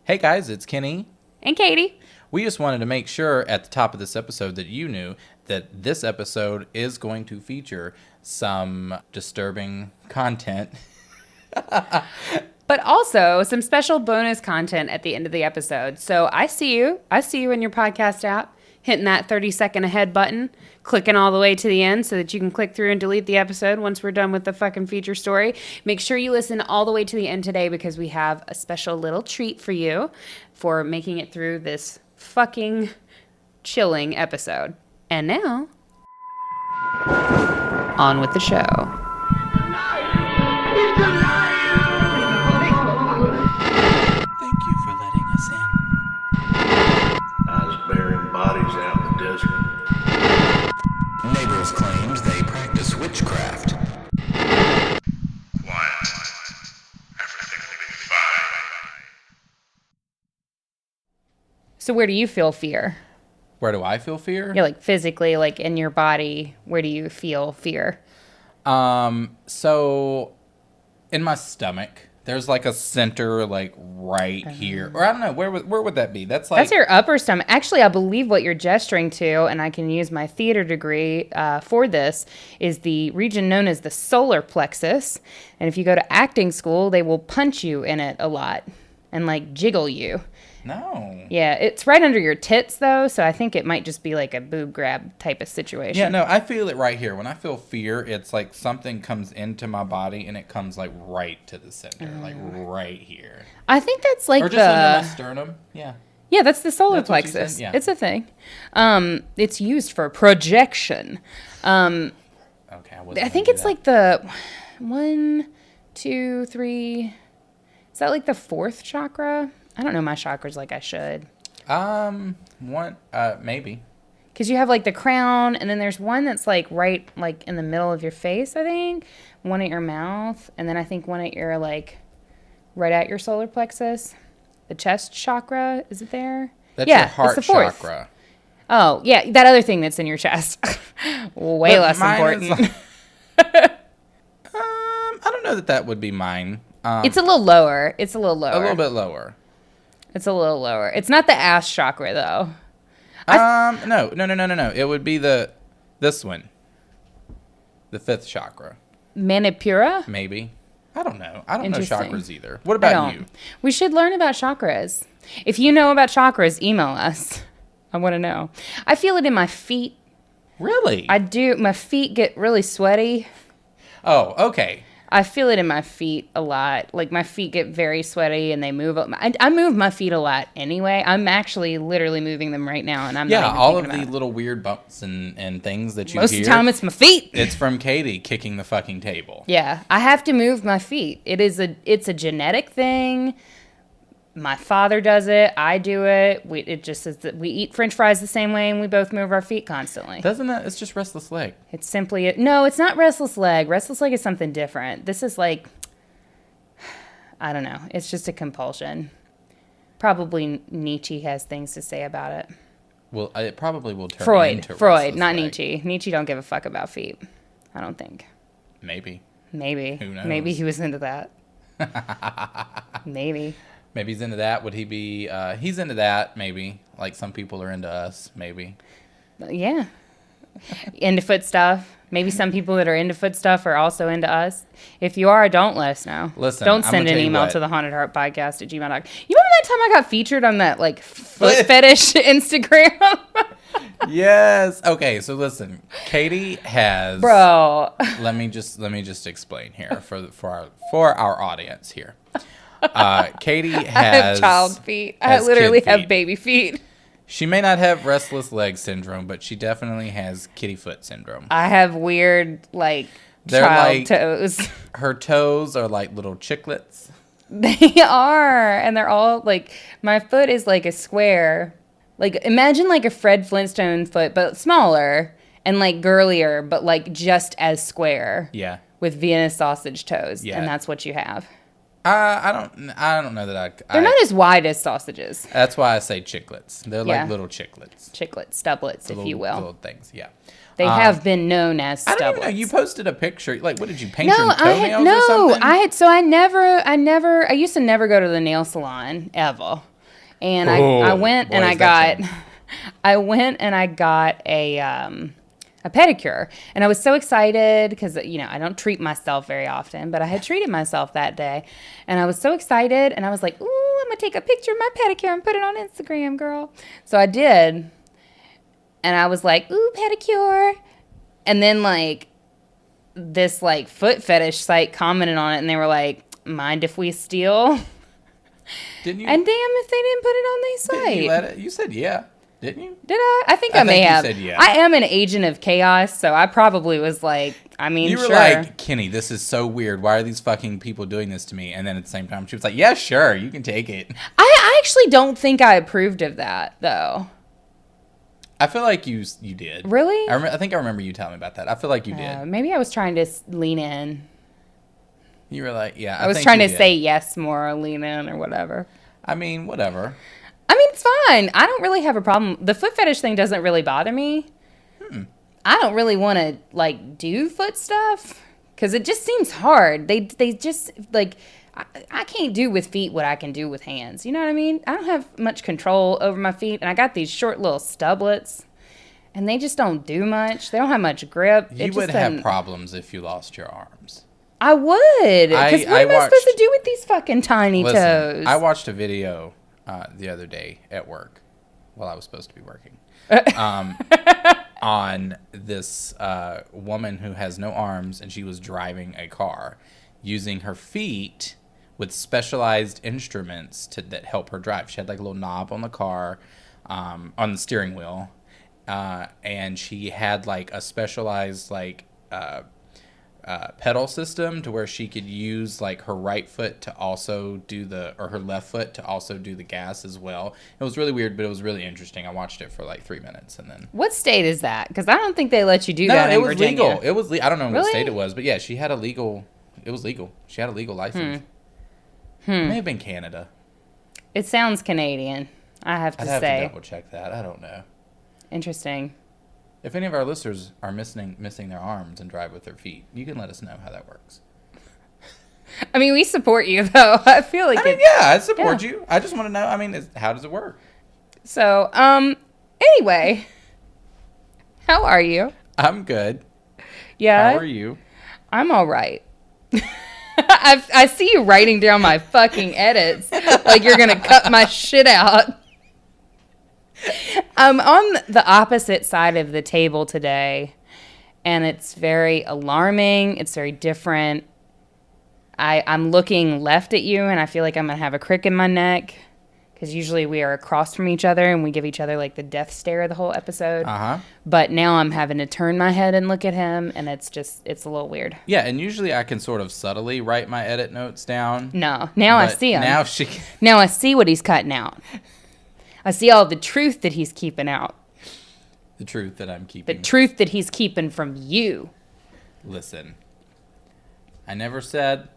Hey guys, it's Kenny. And Katie. We just wanted to make sure at the top of this episode that you knew that this episode is going to feature some disturbing content. But also some special bonus content at the end of the episode. So I see you in your podcast app, hitting that 30-second ahead button, clicking all the way to the end so that you can click through and delete the episode once we're done with the fucking feature story. Make sure you listen all the way to the end today because we have a special little treat for you for making it through this fucking chilling episode. And now, on with the show. Thank you for letting us in. I was burying bodies out in the desert. Neighbors claimed they practice witchcraft. Quiet. Everything will be fine. So where do you feel fear? Where do I feel fear? Yeah, like physically, like in your body, where do you feel fear? So in my stomach, there's like a center, like right here, or I don't know, where would that be? That's Your upper stomach. Actually, I believe what you're gesturing to, and I can use my theater degree for this, is the region known as the solar plexus. And if you go to acting school, they will punch you in it a lot and like jiggle you. No. Yeah, it's right under your tits though, so I think it might just be like a boob grab type of situation. Yeah, no, I feel it right here. When I feel fear, it's like something comes into my body and it comes like right to the center, like right here. I think that's like or just under my sternum. Yeah. Yeah, that's the solar That's what you plexus. said? Yeah. It's a thing. It's used for projection. Okay. I think it's like the 1, 2, 3. Is that like the fourth chakra? I don't know my chakras like I should. Maybe. Because you have like the crown, and then there's one that's like right like in the middle of your face, I think. One at your mouth, and then I think one at your like right at your solar plexus. The chest chakra, is it there? That's yeah, your heart it's the fourth. chakra. Oh, yeah, that other thing that's in your chest. Way But less mine important. I don't know that would be mine. It's a little lower. A little bit lower. It's a little lower. It's not the ass chakra, though. No. It would be this one. The fifth chakra. Manipura? Maybe. I don't know. I don't know Interesting. chakras either. What about you? We should learn about chakras. If you know about chakras, email us. I want to know. I feel it in my feet. Really? I do. My feet get really sweaty. Oh, okay. I feel it in my feet a lot. Like my feet get very sweaty and they move up. I move my feet a lot anyway. I'm actually literally moving them right now, and I'm not even all of thinking the about it. little weird bumps and things that you Most hear. of the time, it's my feet. It's from Katie kicking the fucking table. Yeah, I have to move my feet. It's a genetic thing. My father does it. I do it. It just says that we eat French fries the same way, and we both move our feet constantly. Doesn't it? It's just restless leg. It's simply no. It's not restless leg. Restless leg is something different. This is like, I don't know. It's just a compulsion. Probably Nietzsche has things to say about it. Well, it probably will turn into Freud, restless not leg. Nietzsche. Nietzsche don't give a fuck about feet. I don't think. Maybe. Who knows? Maybe he was into that. Maybe. Maybe he's into that. Would he be? He's into that. Maybe. Like some people are into us. Maybe. Yeah. Into foot stuff. Maybe some people that are into foot stuff are also into us. If you are, don't let us know. Listen, don't I'm send gonna an tell you email what. to the Haunted Heart Podcast at gmail.com. You remember that time I got featured on that like foot fetish Instagram? Yes. Okay. So listen, Katie has. Bro. Let me just explain here for our audience here. Katie has. I have child feet. I has literally kid have feet. baby feet. She may not have restless leg syndrome, but she definitely has kitty foot syndrome. I have weird like They're child like- toes. Her toes are like little chiclets. They are. And they're all like, my foot is like a square. Like, imagine like a Fred Flintstone foot, but smaller and like girlier, but like just as square. Yeah. With Vienna sausage toes. Yeah. And that's what you have. I don't know that They're not as wide as sausages. That's why I say chiclets. They're Yeah. like little chiclets. Chiclets, stublets, if you will. Little things, yeah. They have been known as I stublets. don't even know. You posted a picture. Like, what did you paint your toenails or something? I used to never go to the nail salon ever. And Oh, I went boy, and I is that got I went and I got a pedicure, and I was so excited because I don't treat myself very often, but I had treated myself that day, and I was so excited, and I was like, "Ooh, I'm gonna take a picture of my pedicure and put it on Instagram, girl." So I did, and I was like, "Ooh, pedicure," and then like this like foot fetish site commented on it, and they were like, "Mind if we steal?" Didn't you? And damn if they didn't put it on their site. Didn't you let it? You said yeah, didn't you? Did I? I think I may think you have. said yeah. I am an agent of chaos, so I probably was like, I mean, You were sure. like, Kenny, this is so weird. Why are these fucking people doing this to me? And then at the same time, she was like, yeah, sure, you can take it. I actually don't think I approved of that, though. I feel like you did. Really? I think I remember you telling me about that. I feel like you did. Maybe I was trying to lean in. You were like, yeah. I was think trying you to did. say yes more or lean in or whatever. I mean, whatever. I mean, it's fine. I don't really have a problem. The foot fetish thing doesn't really bother me. I don't really want to, like, do foot stuff because it just seems hard. They just, like, I can't do with feet what I can do with hands. You know what I mean? I don't have much control over my feet, and I got these short little stublets, and they just don't do much. They don't have much grip. You would have problems if you lost your arms. I would. Because what am I supposed to do with these fucking tiny toes? I watched a video the other day at work while I was supposed to be working on this woman who has no arms, and she was driving a car using her feet with specialized instruments that help her drive. She had like a little knob on the car, on the steering wheel, and she had like a specialized like pedal system to where she could use like her right foot to also do or her left foot to also do the gas as well. It was really weird, but it was really interesting. I watched it for like 3 minutes and then. What state is that? Because I don't think they let you do that in Virginia. Legal. It was I don't know Really? what state it was, but yeah, she had a legal. It was legal. She had a legal license. It may have been Canada. It sounds Canadian, I have to I'd have say. to double check that. I don't know. Interesting. If any of our listeners are missing their arms and drive with their feet, you can let us know how that works. I mean, we support you, though. I feel like I support you. I just want to know, how does it work? So, anyway, how are you? I'm good. Yeah? How are you? I'm all right. I see you writing down my fucking edits like you're going to cut my shit out. I'm on the opposite side of the table today, and it's very alarming. It's very different. I'm looking left at you, and I feel like I'm going to have a crick in my neck, because usually we are across from each other, and we give each other, like, the death stare the whole episode. Uh-huh. But now I'm having to turn my head and look at him, and it's a little weird. Yeah, and usually I can sort of subtly write my edit notes down. No, now I but see him. Now I see what he's cutting out. I see all the truth that he's keeping out. The truth that I'm keeping. The truth that he's keeping from you. Listen, I never said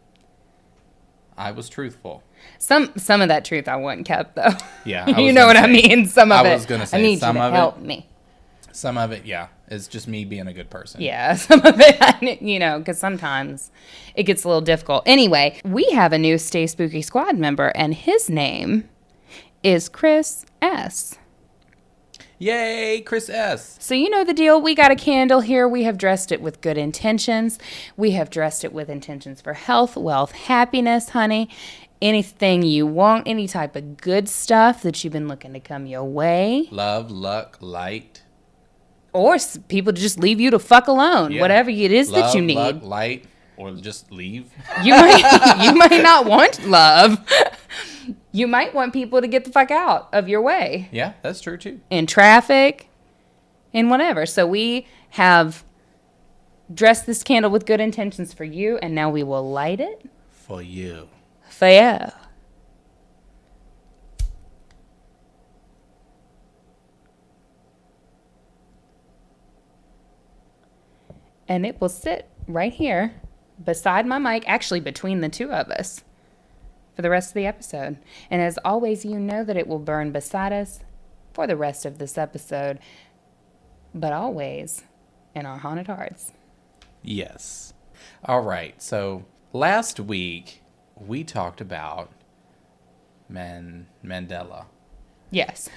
I was truthful. Some of that truth I wouldn't kept, though. Yeah. You know what I mean? Some of it. I was going to say I need some you to of help it. me. Some of it, yeah, is just me being a good person. Yeah, some of it, because sometimes it gets a little difficult. Anyway, we have a new Stay Spooky Squad member, and his name is Chris S. Yay, Chris S. So you know the deal. We got a candle here. We have dressed it with good intentions. We have dressed it with intentions for health, wealth, happiness, honey. Anything you want, any type of good stuff that you've been looking to come your way. Love, luck, light. Or people to just leave you to fuck alone. Yeah. Whatever it is that you need. Luck, light, or just leave. You might not want love. You might want people to get the fuck out of your way. Yeah, that's true too. In traffic, in whatever. So we have dressed this candle with good intentions for you, and now we will light it For you. for you. And it will sit right here beside my mic, actually between the two of us, for the rest of the episode. And as always, you know that it will burn beside us for the rest of this episode, but always in our haunted hearts. Yes. All right. So last week we talked about Mandela. Yes.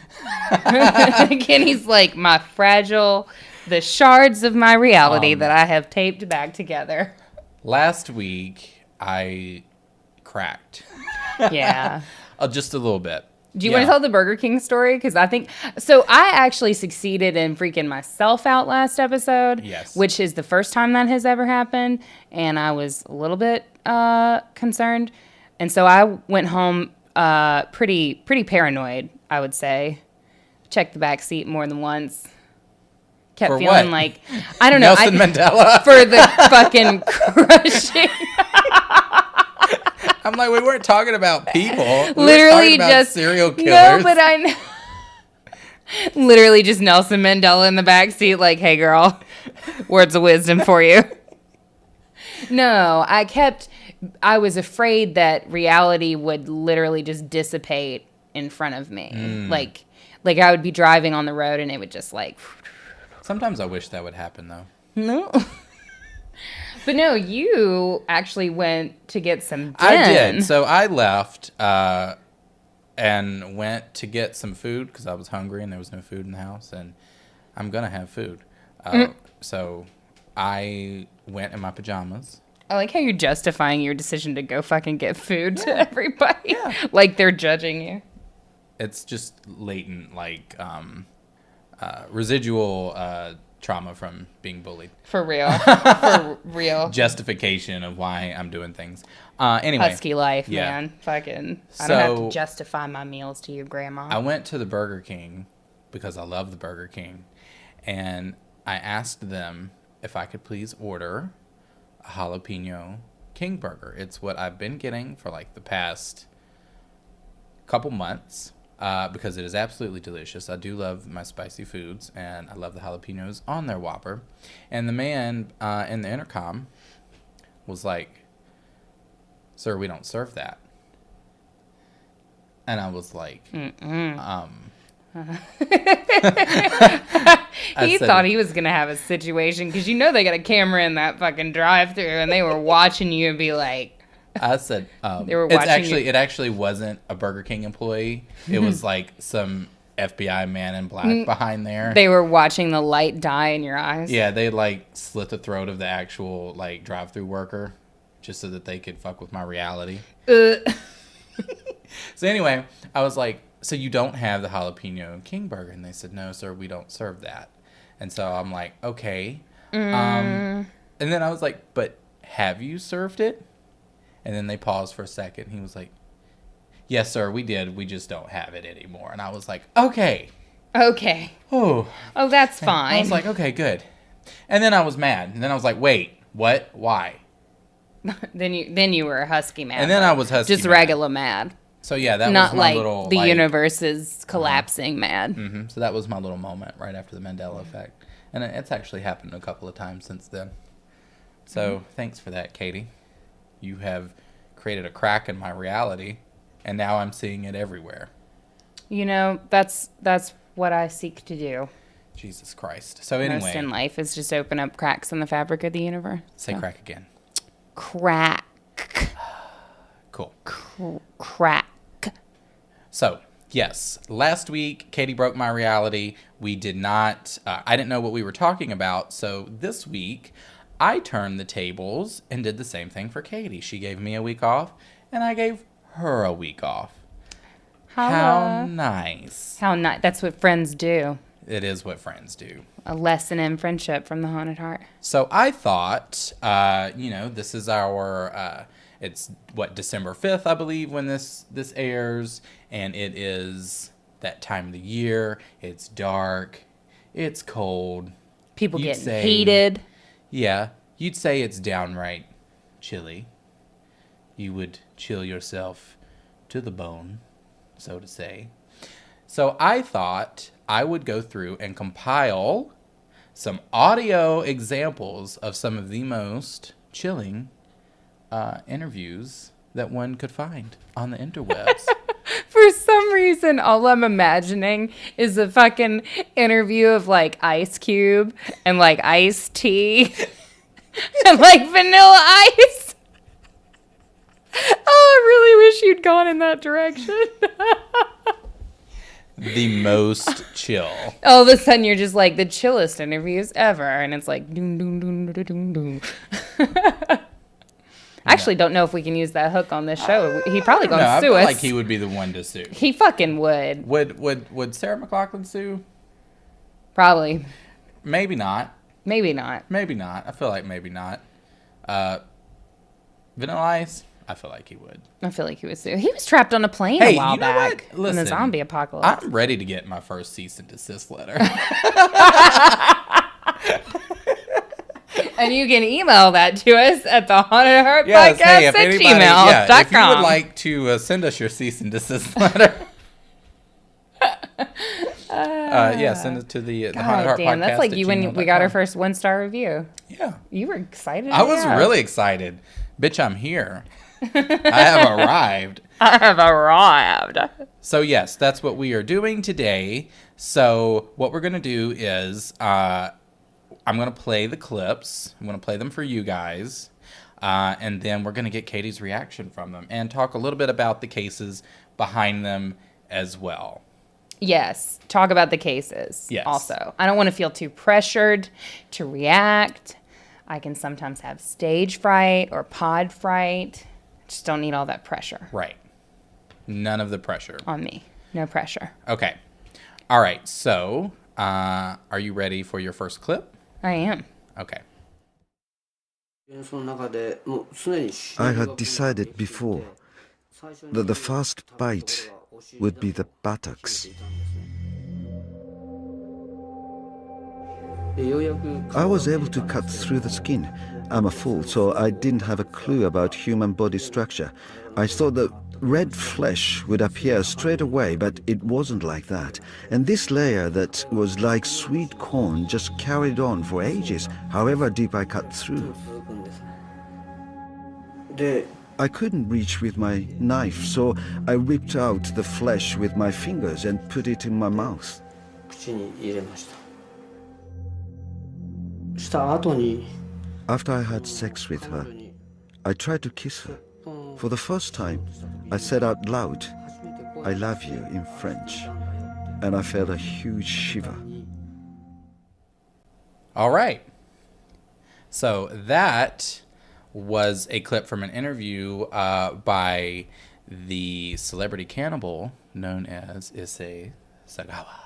Kenny's like my fragile, the shards of my reality that I have taped back together. Last week, I cracked. Yeah. Just a little bit. Do you want to tell the Burger King story? Because I think so. I actually succeeded in freaking myself out last episode. Yes. Which is the first time that has ever happened, and I was a little bit concerned, and so I went home pretty paranoid. I would say, checked the back seat more than once. Kept For feeling what? like I don't know. Nelson Mandela. For the fucking crushing. I'm like, we weren't talking about people. We Literally were talking about just serial killers. No, but I know. Literally just Nelson Mandela in the backseat, like, hey, girl, words of wisdom for you. No, I was afraid that reality would literally just dissipate in front of me. Like I would be driving on the road and it would just like. Sometimes I wish that would happen, though. No. But no, you actually went to get some din. I did. So I left and went to get some food because I was hungry and there was no food in the house. And I'm going to have food. So I went in my pajamas. I like how you're justifying your decision to go fucking get food to everybody. Yeah. Like they're judging you. It's just latent, like, residual trauma from being bullied. For real. For real. Justification of why I'm doing things. Anyway. Husky life, yeah. man. Fucking. I don't have to justify my meals to you, Grandma. I went to the Burger King because I love the Burger King. And I asked them if I could please order a jalapeno king burger. It's what I've been getting for like the past couple months. Because it is absolutely delicious. I do love my spicy foods, and I love the jalapenos on their Whopper. And the man in the intercom was like, "Sir, we don't serve that." And I was like, He said, thought he was going to have a situation, because you know they got a camera in that fucking drive-thru, and they were watching you and be like... I said, they were watching it actually wasn't a Burger King employee. It was like some FBI man in black behind there. They were watching the light die in your eyes. Yeah, they like slit the throat of the actual like drive-through worker just so that they could fuck with my reality. So anyway, I was like, so you don't have the jalapeno king burger? And they said, no, sir, we don't serve that. And so I'm like, okay. And then I was like, but have you served it? And then they paused for a second. He was like, yes, sir, we did. We just don't have it anymore. And I was like, okay. Okay. Oh, that's fine. I was like, okay, good. And then I was mad. And then I was like, wait, what? Why? then you were husky mad. And then I was husky just mad. regular mad. So yeah, that not was my like little... the universe is collapsing mad. Mm-hmm. So that was my little moment right after the Mandela effect. And it's actually happened a couple of times since then. So thanks for that, Katie. You have created a crack in my reality, and now I'm seeing it everywhere. You know, that's what I seek to do. Jesus Christ. So anyway. Most in life is just open up cracks in the fabric of the universe. Say crack again. Crack. Cool. Crack. So, yes. Last week, Katie broke my reality. We did not... I didn't know what we were talking about, so this week... I turned the tables and did the same thing for Katie. She gave me a week off, and I gave her a week off. How nice. How nice. That's what friends do. It is what friends do. A lesson in friendship from the Haunted Heart. So I thought, this is our, it's December 5th, I believe, when this airs, and it is that time of the year. It's dark. It's cold. People getting heated. Yeah, you'd say it's downright chilly. You would chill yourself to the bone, so to say. So I thought I would go through and compile some audio examples of some of the most chilling interviews that one could find on the interwebs. For some reason, all I'm imagining is a fucking interview of like Ice Cube and like Ice-T and like Vanilla Ice. Oh, I really wish you'd gone in that direction. the most chill. All of a sudden, you're just like the chillest interviews ever, and it's like doom doom doom doom doom doom. I actually don't know if we can use that hook on this show. He probably gonna I sue feel us. like he would be the one to sue. He fucking would. Would Sarah McLachlan sue? Probably. Maybe not. Maybe not. Maybe not. I feel like maybe not. Vanilla Ice? I feel like he would. I feel like he would sue. He was trapped on a plane Hey, a while you know back what? Listen, in the zombie apocalypse. I'm ready to get my first cease and desist letter. And you can email that to us at the Haunted Heart Yes, Podcast hey, if at anybody, gmail.com. if you would like to send us your cease and desist letter, send it to the Haunted Heart damn, Podcast. that's like at you when we got our gmail.com. first 1-star review. Yeah, You were excited. I was AF. really excited. Bitch, I'm here. I have arrived. I have arrived. So yes, that's what we are doing today. So what we're gonna do is I'm gonna play the clips. I'm gonna play them for you guys, and then we're gonna get Katie's reaction from them and talk a little bit about the cases behind them as well. Yes. Talk about the cases. Yes. Also, I don't want to feel too pressured to react. I can sometimes have stage fright or pod fright. Just don't need all that pressure Right. None of the pressure. on me. No pressure. Okay. All right. So, are you ready for your first clip? I am. Okay. I had decided before that the first bite would be the buttocks. I was able to cut through the skin. I'm a fool, so I didn't have a clue about human body structure. I thought that red flesh would appear straight away, but it wasn't like that. And this layer that was like sweet corn just carried on for ages, however deep I cut through. I couldn't reach with my knife, so I ripped out the flesh with my fingers and put it in my mouth. After I had sex with her, I tried to kiss her. For the first time, I said out loud, "I love you" in French, and I felt a huge shiver. All right. So that was a clip from an interview by the celebrity cannibal known as Issei Sagawa.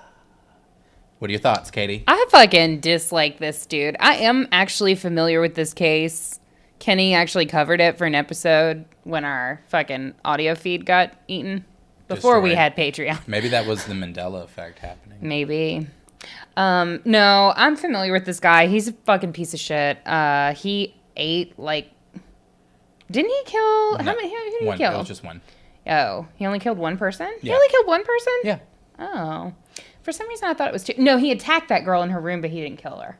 What are your thoughts, Katie? I fucking dislike this dude. I am actually familiar with this case. Kenny actually covered it for an episode when our fucking audio feed got eaten. Before we Destroyed. had Patreon. Maybe that was the Mandela effect happening. Maybe. No, I'm familiar with this guy. He's a fucking piece of shit. He ate like... Didn't he kill... How many? Who did he One. kill? It was just one. Oh, he only killed one person? He Yeah. only killed one person? Yeah. Oh. For some reason, I thought it was two. No, he attacked that girl in her room, but he didn't kill her.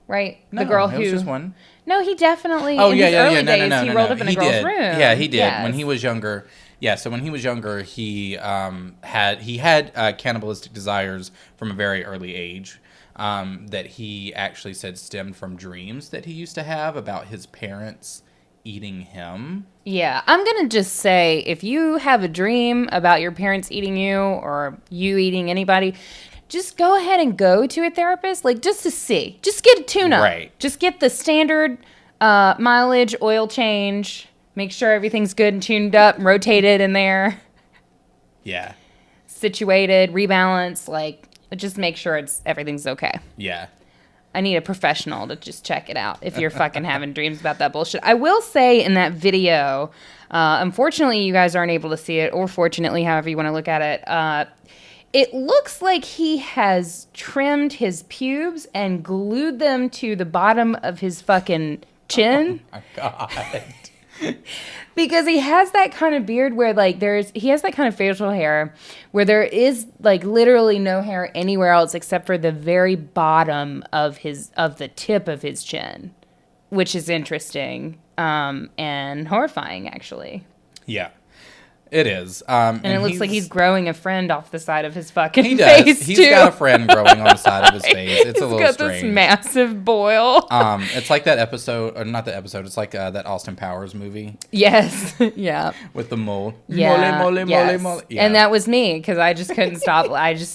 Right? No, the girl it who... was just one. No, he definitely... Oh, in yeah, his yeah, early yeah. days, No, he rolled up in a he girl's did. room. Yeah, he did. Yes. When he was younger... Yeah, so when he was younger, he had cannibalistic desires from a very early age that he actually said stemmed from dreams that he used to have about his parents eating him. Yeah, I'm going to just say, if you have a dream about your parents eating you or you eating anybody, just go ahead and go to a therapist, like, just to see. Just get a tune-up. Right. Just get the standard mileage, oil change, make sure everything's good and tuned up, rotated in there, Yeah. situated, rebalanced, like, just make sure everything's okay. Yeah. I need a professional to just check it out if you're fucking having dreams about that bullshit. I will say in that video, unfortunately you guys aren't able to see it, or fortunately, however you want to look at it, it looks like he has trimmed his pubes and glued them to the bottom of his fucking chin. My God. Because he has that kind of beard where, like, he has that kind of facial hair where there is, like, literally no hair anywhere else except for the very bottom of the tip of his chin, which is interesting and horrifying, actually. Yeah. It is. And it looks like he's growing a friend off the side of his fucking he does. face, He's too. got a friend growing on the side of his face. It's a little got strange. this massive boil. It's like that episode, or not the episode, it's like that Austin Powers movie Yes. Yeah. with the mole. Yeah. Mole, yes. mole. Yeah. And that was me, because I just couldn't stop.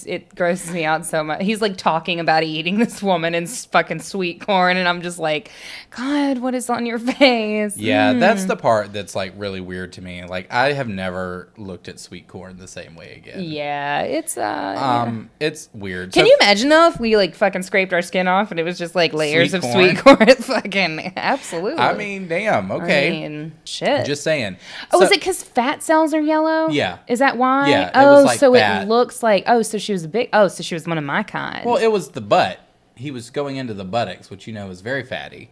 It grosses me out so much. He's like talking about eating this woman and fucking sweet corn, and I'm just like, God, what is on your face? Yeah, that's the part that's like really weird to me. Like, I have never looked at sweet corn the same way again. Yeah, it's It's weird. Can you imagine though if we like fucking scraped our skin off and it was just like layers Sweet of corn? sweet corn? Fucking absolutely. I mean, damn. Okay. I mean, shit. Just saying. Oh, So- is it because fat cells are yellow? Yeah. Is that why? Yeah, it Oh, was, like, so fat. it looks like. Oh, so she was so she was one of my kind. Well, it was the butt. He was going into the buttocks, which you know is very fatty.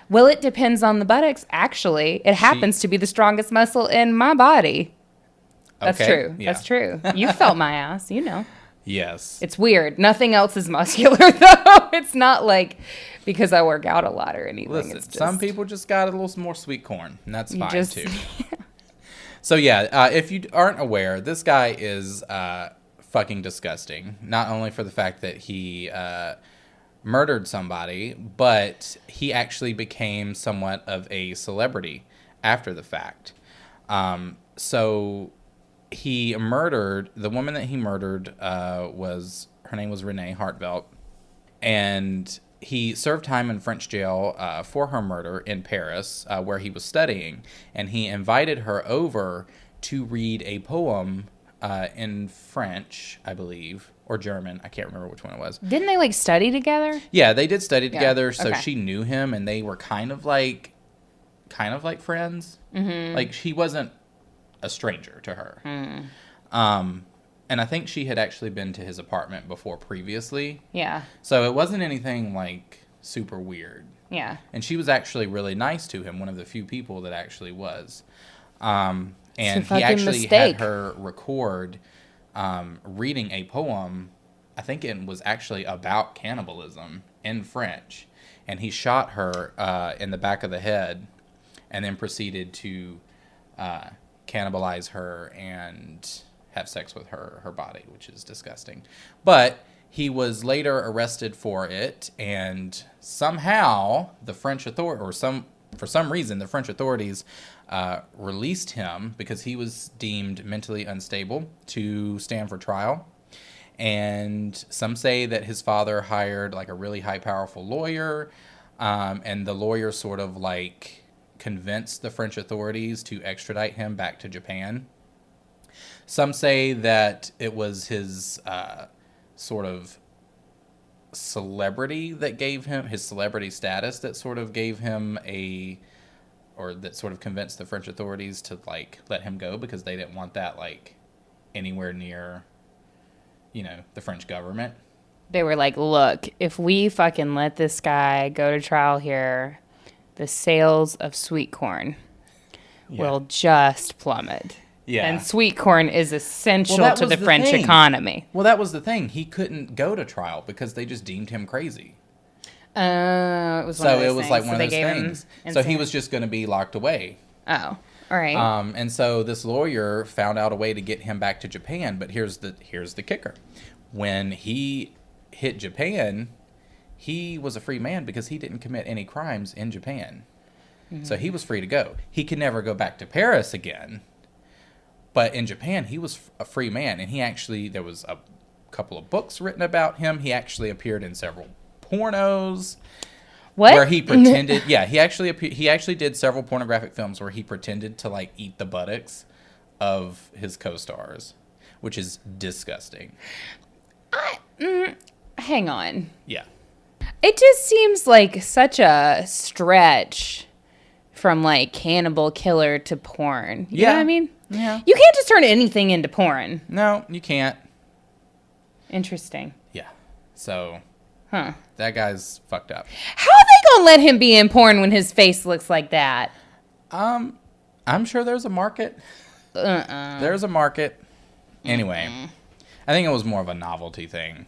Well, it depends on the buttocks. Actually, it happens to be the strongest muscle in my body. That's Okay, true. yeah. That's true. You felt my ass. You know. Yes. It's weird. Nothing else is muscular though. It's not like because I work out a lot or anything. Listen, it's just, some people just got a little more sweet corn, and that's fine just- too. So yeah, if you aren't aware, this guy is fucking disgusting. Not only for the fact that he murdered somebody, but he actually became somewhat of a celebrity after the fact. So he murdered the woman that he murdered. Her name was Renee Hartvelt, and he served time in French jail for her murder in Paris, where he was studying, and he invited her over to read a poem in French, I believe, or German. I can't remember which one it was. Didn't they like study together? Yeah, they did study together, so okay. she knew him, and they were kind of like friends. Mm-hmm. Like, he wasn't a stranger to her. And I think she had actually been to his apartment before previously. Yeah. So it wasn't anything like super weird. Yeah. And she was actually really nice to him, one of the few people that actually was. And he fucking actually mistake. had her record reading a poem. I think it was actually about cannibalism in French. And he shot her in the back of the head and then proceeded to cannibalize her and have sex with her body, which is disgusting. But he was later arrested for it, and somehow the French for some reason the French authorities released him because he was deemed mentally unstable to stand for trial. And some say that his father hired like a really high powerful lawyer, and the lawyer sort of like convinced the French authorities to extradite him back to Japan. Some say that it was his sort of celebrity that gave him his celebrity status that sort of gave him that sort of convinced the French authorities to like let him go, because they didn't want that like anywhere near, the French government. They were like, look, if we fucking let this guy go to trial here, the sales of sweet corn will just plummet. Yeah. And sweet corn is essential Well, that to was the the French thing. economy. Well, that was the thing. He couldn't go to trial because they just deemed him crazy. It was one So of those it was things. like So one of they those gave him things. So he insane- was just going to be locked away. Oh, all right. And so this lawyer found out a way to get him back to Japan. But here's the kicker: when he hit Japan, he was a free man because he didn't commit any crimes in Japan. Mm-hmm. So he was free to go. He could never go back to Paris again. But in Japan, he was a free man, and there was a couple of books written about him. He actually appeared in several pornos. What? Where he pretended, he actually did several pornographic films where he pretended to like eat the buttocks of his co-stars, which is disgusting. Hang on. Yeah. It just seems like such a stretch from like cannibal killer to porn. You know what I mean? Yeah. You can't just turn anything into porn. No, you can't. Interesting. Yeah. So Huh. that guy's fucked up. How are they gonna let him be in porn when his face looks like that? I'm sure there's a market. There's a market. Anyway, I think it was more of a novelty thing.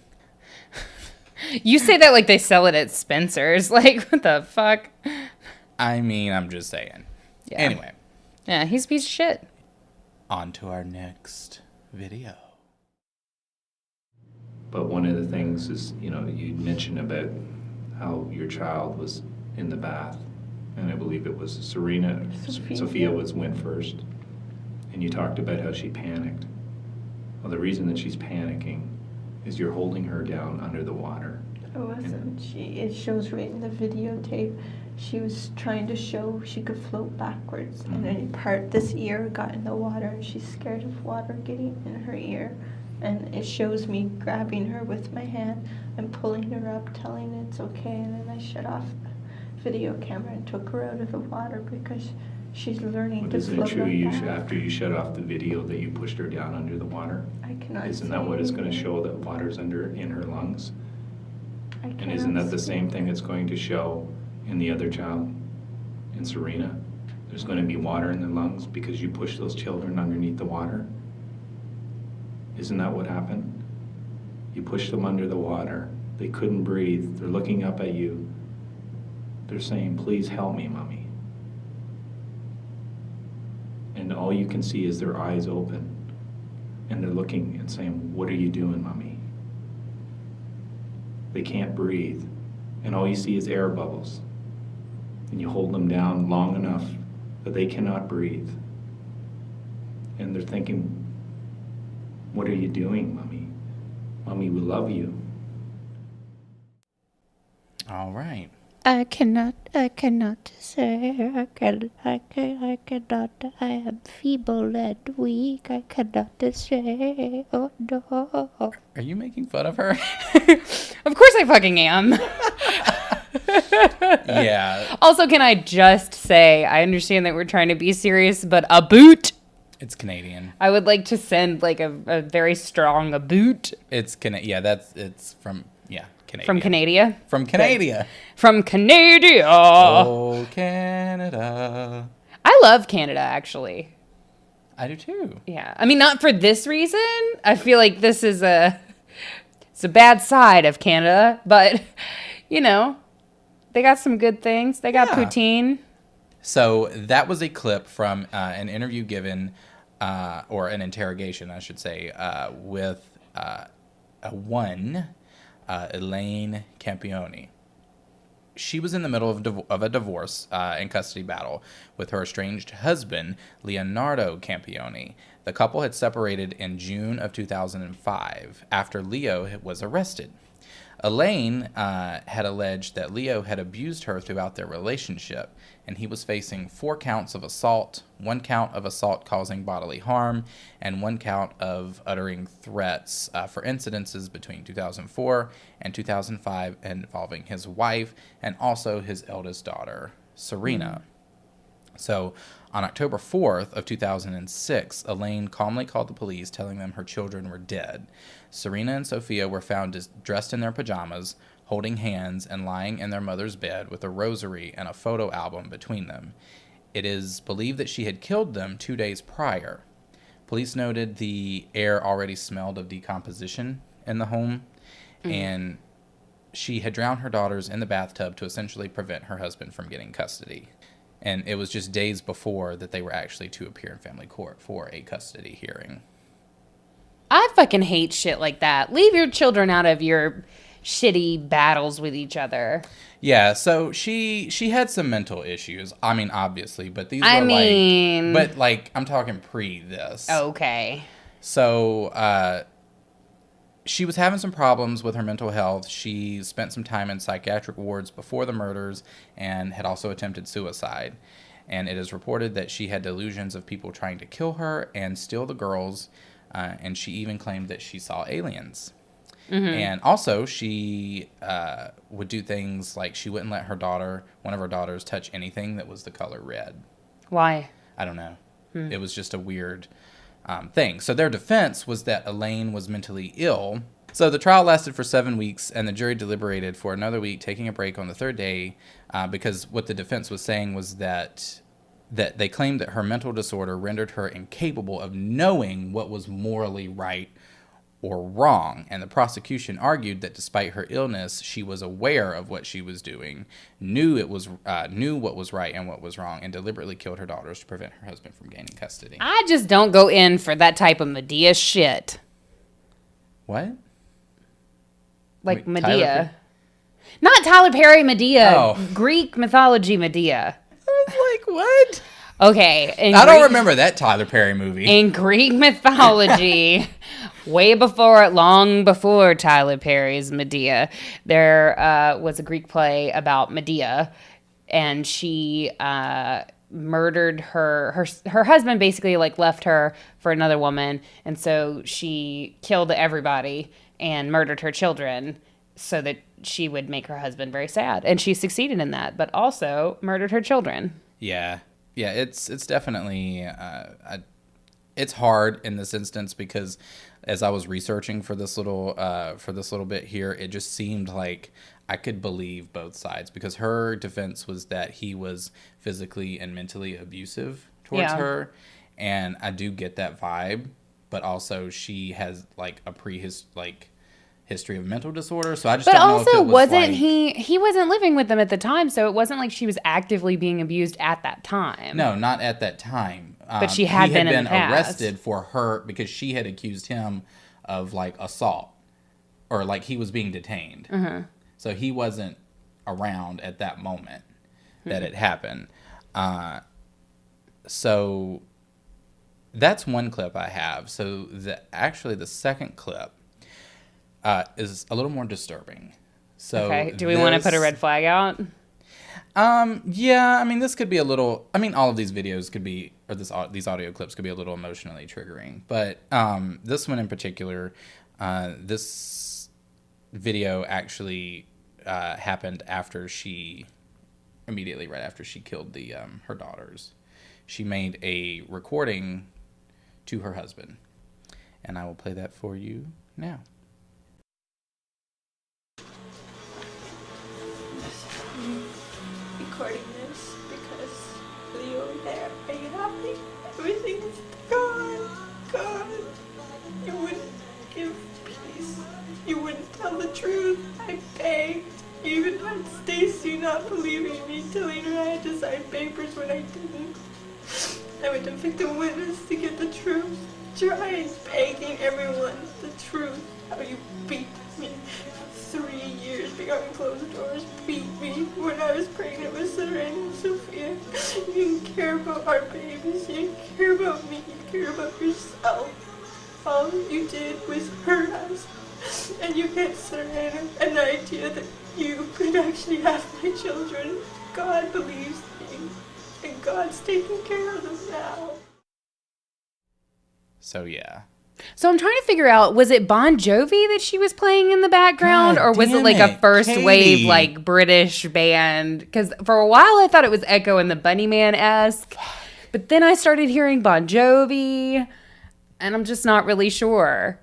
You say that like they sell it at Spencer's. Like, what the fuck? I mean, I'm just saying. Yeah. Anyway. Yeah, he's a piece of shit. On to our next video. But one of the things is, you mentioned about how your child was in the bath, and I believe it was Sophia went first, and you talked about how she panicked. Well, the reason that she's panicking is you're holding her down under the water. It wasn't. It shows right in the videotape. She was trying to show she could float backwards, and then this ear got in the water, and she's scared of water getting in her ear. And it shows me grabbing her with my hand and pulling her up, telling her it's okay, and then I shut off the video camera and took her out of the water because she's learning to float. Isn't it true after you shut off the video that you pushed her down under the water? I cannot. Isn't that what it's going to show, that water's in her lungs? And isn't that the same thing it's going to show in the other child, in Serena? There's going to be water in their lungs because you pushed those children underneath the water? Isn't that what happened? You pushed them under the water. They couldn't breathe. They're looking up at you. They're saying, please help me, Mommy. And all you can see is their eyes open. And they're looking and saying, what are you doing, Mommy? They can't breathe. And all you see is air bubbles. And you hold them down long enough that they cannot breathe. And they're thinking, what are you doing, Mommy? Mommy, we love you. All right. I cannot say, I cannot, I am feeble and weak, I cannot say, oh no. Are you making fun of her? Of course I fucking am. Yeah. Also, can I just say, I understand that we're trying to be serious, but a boot. It's Canadian. I would like to send like a very strong a boot. It's Canadian. Canadian. From Canada. From Canada. From Canada. Oh, Canada. I love Canada, actually. I do too. Yeah. I mean, not for this reason. I feel like this is it's a bad side of Canada, but they got some good things. They got poutine. So that was a clip from an interview given, or an interrogation, I should say, with Elaine Campione. She was in the middle of a divorce and custody battle with her estranged husband, Leonardo Campione. The couple had separated in June of 2005 after Leo was arrested. Elaine had alleged that Leo had abused her throughout their relationship, and he was facing 4 counts of assault, 1 count of assault causing bodily harm, and 1 count of uttering threats for incidences between 2004 and 2005 involving his wife and also his eldest daughter, Serena. So on October 4th of 2006, Elaine calmly called the police, telling them her children were dead. Serena and Sophia were found dressed in their pajamas, holding hands and lying in their mother's bed with a rosary and a photo album between them. It is believed that she had killed them 2 days prior. Police noted the air already smelled of decomposition in the home, and she had drowned her daughters in the bathtub to essentially prevent her husband from getting custody. And it was just days before that they were actually to appear in family court for a custody hearing. I fucking hate shit like that. Leave your children out of your shitty battles with each other. Yeah, so she had some mental issues. I mean, obviously, but these were I'm talking pre this. Okay. So, she was having some problems with her mental health. She spent some time in psychiatric wards before the murders and had also attempted suicide. And it is reported that she had delusions of people trying to kill her and steal the girls. And she even claimed that she saw aliens. Mm-hmm. And also, she would do things like she wouldn't let one of her daughters, touch anything that was the color red. Why? I don't know. It was just a weird thing. So their defense was that Elaine was mentally ill. So the trial lasted for 7 weeks, and the jury deliberated for another week, taking a break on the 3rd day, because what the defense was saying was that they claimed that her mental disorder rendered her incapable of knowing what was morally right or wrong. And the prosecution argued that despite her illness, she was aware of what she was doing, knew what was right and what was wrong, and deliberately killed her daughters to prevent her husband from gaining custody. I just don't go in for that type of Medea shit. What? Like Wait, Medea. Not Tyler Perry Medea. Oh. Greek mythology Medea. I was like, what? Okay. I don't remember that Tyler Perry movie. In Greek mythology, long before Tyler Perry's Medea, there was a Greek play about Medea, and she murdered her husband. Basically, like, left her for another woman, and so she killed everybody and murdered her children so that she would make her husband very sad, and she succeeded in that, but also murdered her children. Yeah, it's definitely it's hard in this instance because as I was researching for this little bit here, it just seemed like I could believe both sides because her defense was that he was physically and mentally abusive towards her, and I do get that vibe, but also she has like a history of mental disorder, so I just don't know if it was wasn't like, he wasn't living with them at the time, so it wasn't like she was actively being abused at that time. No, not at that time. But she had been in the past. Arrested for her because she had accused him of like assault, or like he was being detained. Mm-hmm. So he wasn't around at that moment that it happened. So that's one clip I have. So the second clip is a little more disturbing. So okay, do we want to put a red flag out? Yeah, I mean, this could be a little, I mean, all of these videos could be, or these audio clips could be a little emotionally triggering, but this one in particular, this video actually happened immediately right after she killed her daughters. She made a recording to her husband, and I will play that for you now. Recording this because Leo there. Are you happy? Everything's gone. You wouldn't give peace. You wouldn't tell the truth. I begged. You even had Stacy not believing me, telling her I had to sign papers when I didn't. I went to victim witness to get the truth. Trying, begging everyone the truth. How you beat me. 3 years behind closed doors, beat me when I was pregnant with Serena and Sophia. You didn't care about our babies, you didn't care about me, you cared about yourself. All you did was hurt us. And you get Serena an idea that you could actually have my children. God believes me, and God's taking care of them now. So yeah. So I'm trying to figure out, was it Bon Jovi that she was playing in the background? God or was it damn like it, a first Katie. wave, like, British band? Because for a while I thought it was Echo and the Bunnyman-esque. But then I started hearing Bon Jovi, and I'm just not really sure.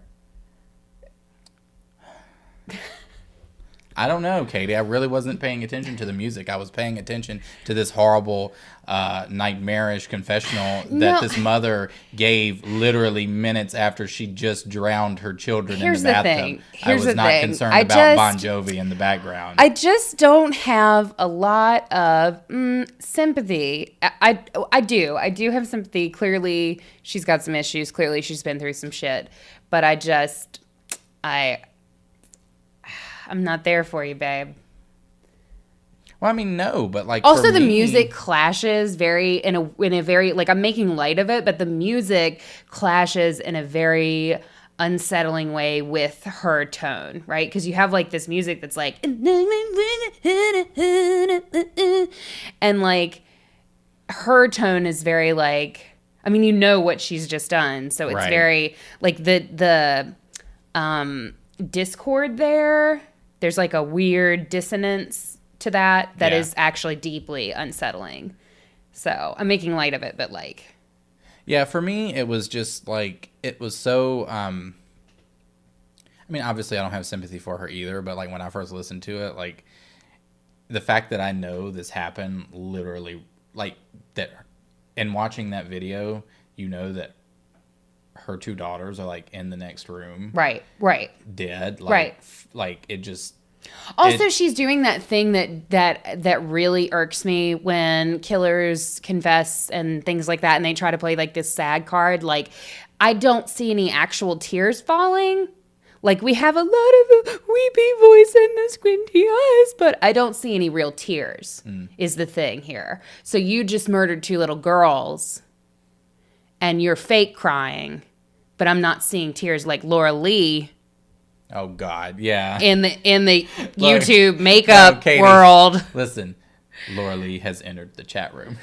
I don't know, Katie. I really wasn't paying attention to the music. I was paying attention to this horrible, nightmarish confessional that this mother gave literally minutes after she just drowned her children in the bathtub. I was not concerned about Bon Jovi in the background. I just don't have a lot of sympathy. I do have sympathy. Clearly, she's got some issues. Clearly, she's been through some shit. But I'm not there for you, babe. Well, I mean, no, but like also for the me, music clashes in a very, like, I'm making light of it, but the music clashes in a very unsettling way with her tone, right? Because you have like this music that's like, and like her tone is very like, I mean, you know what she's just done, so it's very like the discord there. There's like a weird dissonance to that is actually deeply unsettling. So I'm making light of it, but like, yeah, for me it was just like, it was so I mean, obviously I don't have sympathy for her either, but like when I first listened to it, like the fact that I know this happened literally, like that, and watching that video, you know that her 2 daughters are like in the next room, Right. dead, like, Right. like it just. Also, she's doing that thing that really irks me when killers confess and things like that, and they try to play like this sad card. Like, I don't see any actual tears falling. Like, we have a lot of a weepy voice and the squinty eyes, but I don't see any real tears. Is the thing here. So you just murdered 2 little girls, and you're fake crying, but I'm not seeing tears like Laura Lee. Oh God, yeah. In the Look, YouTube makeup Katie, world. Listen, Laura Lee has entered the chat room.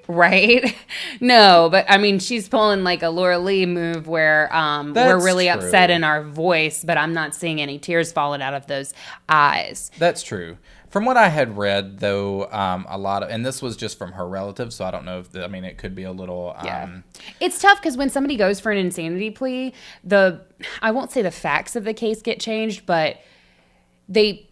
Right? No, but I mean, she's pulling like a Laura Lee move where we're That's really true. upset in our voice, but I'm not seeing any tears falling out of those eyes. That's true. From what I had read, though, a lot of, and this was just from her relatives, so I don't know if, I mean, it could be a little. It's tough because when somebody goes for an insanity plea, I won't say the facts of the case get changed, but a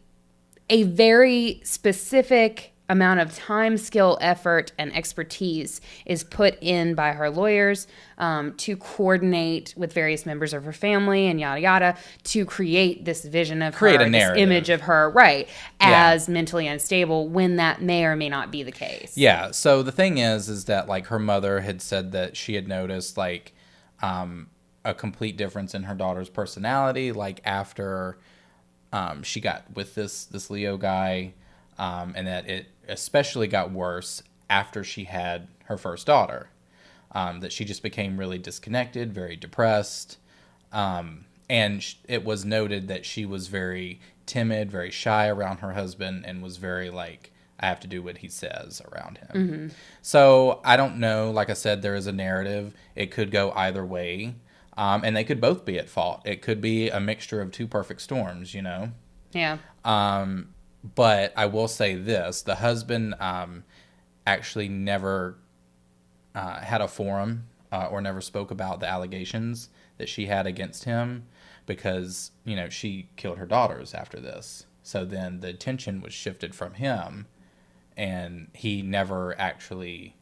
very specific amount of time, skill, effort, and expertise is put in by her lawyers to coordinate with various members of her family and yada yada to create this vision of Create her, a narrative. this image of her, right, as mentally unstable when that may or may not be the case. Yeah. So the thing is that like her mother had said that she had noticed like a complete difference in her daughter's personality, like after she got with this Leo guy, and that it especially got worse after she had her first daughter. That she just became really disconnected, very depressed. And it was noted that she was very timid, very shy around her husband, and was very like, I have to do what he says around him. Mm-hmm. So I don't know. Like I said, there is a narrative. It could go either way. And they could both be at fault. It could be a mixture of 2 perfect storms, you know? Yeah. But I will say this. The husband actually never had a forum or never spoke about the allegations that she had against him because, you know, she killed her daughters after this. So then the attention was shifted from him, and he never actually,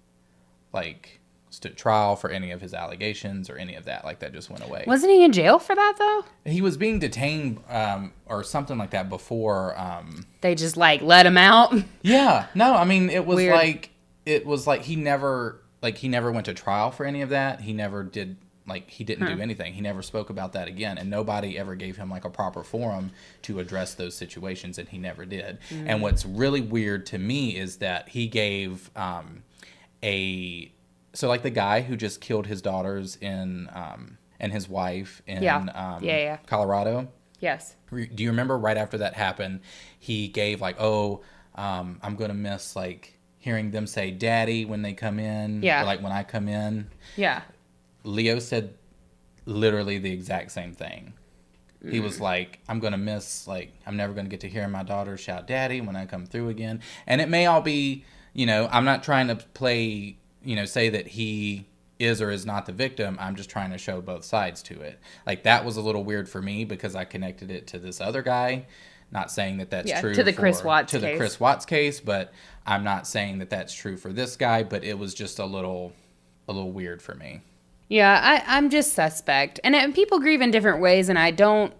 like, stood trial for any of his allegations or any of that. Like, that just went away. Wasn't he in jail for that, though? He was being detained or something like that before. They just, like, let him out? Yeah. No, I mean, it was Weird. like he never went to trial for any of that. He never did, like, he didn't do anything. He never spoke about that again. And nobody ever gave him, like, a proper forum to address those situations, and he never did. And what's really weird to me is that he gave so, like, the guy who just killed his daughters and his wife in Colorado. Yes. Do you remember right after that happened, he gave, like, I'm going to miss, like, hearing them say daddy when they come in. Yeah. Or, like, when I come in. Yeah. Leo said literally the exact same thing. He was like, I'm going to miss, like, I'm never going to get to hear my daughter shout daddy when I come through again. And it may all be, you know, I'm not trying to play, you know, say that he is or is not the victim. I'm just trying to show both sides to it. Like, that was a little weird for me because I connected it to this other guy. Not saying that that's true to the Chris Watts case. the Chris Watts case, but I'm not saying that that's true for this guy. But it was just a little weird for me. Yeah, I'm just suspect. And people grieve in different ways, and I don't...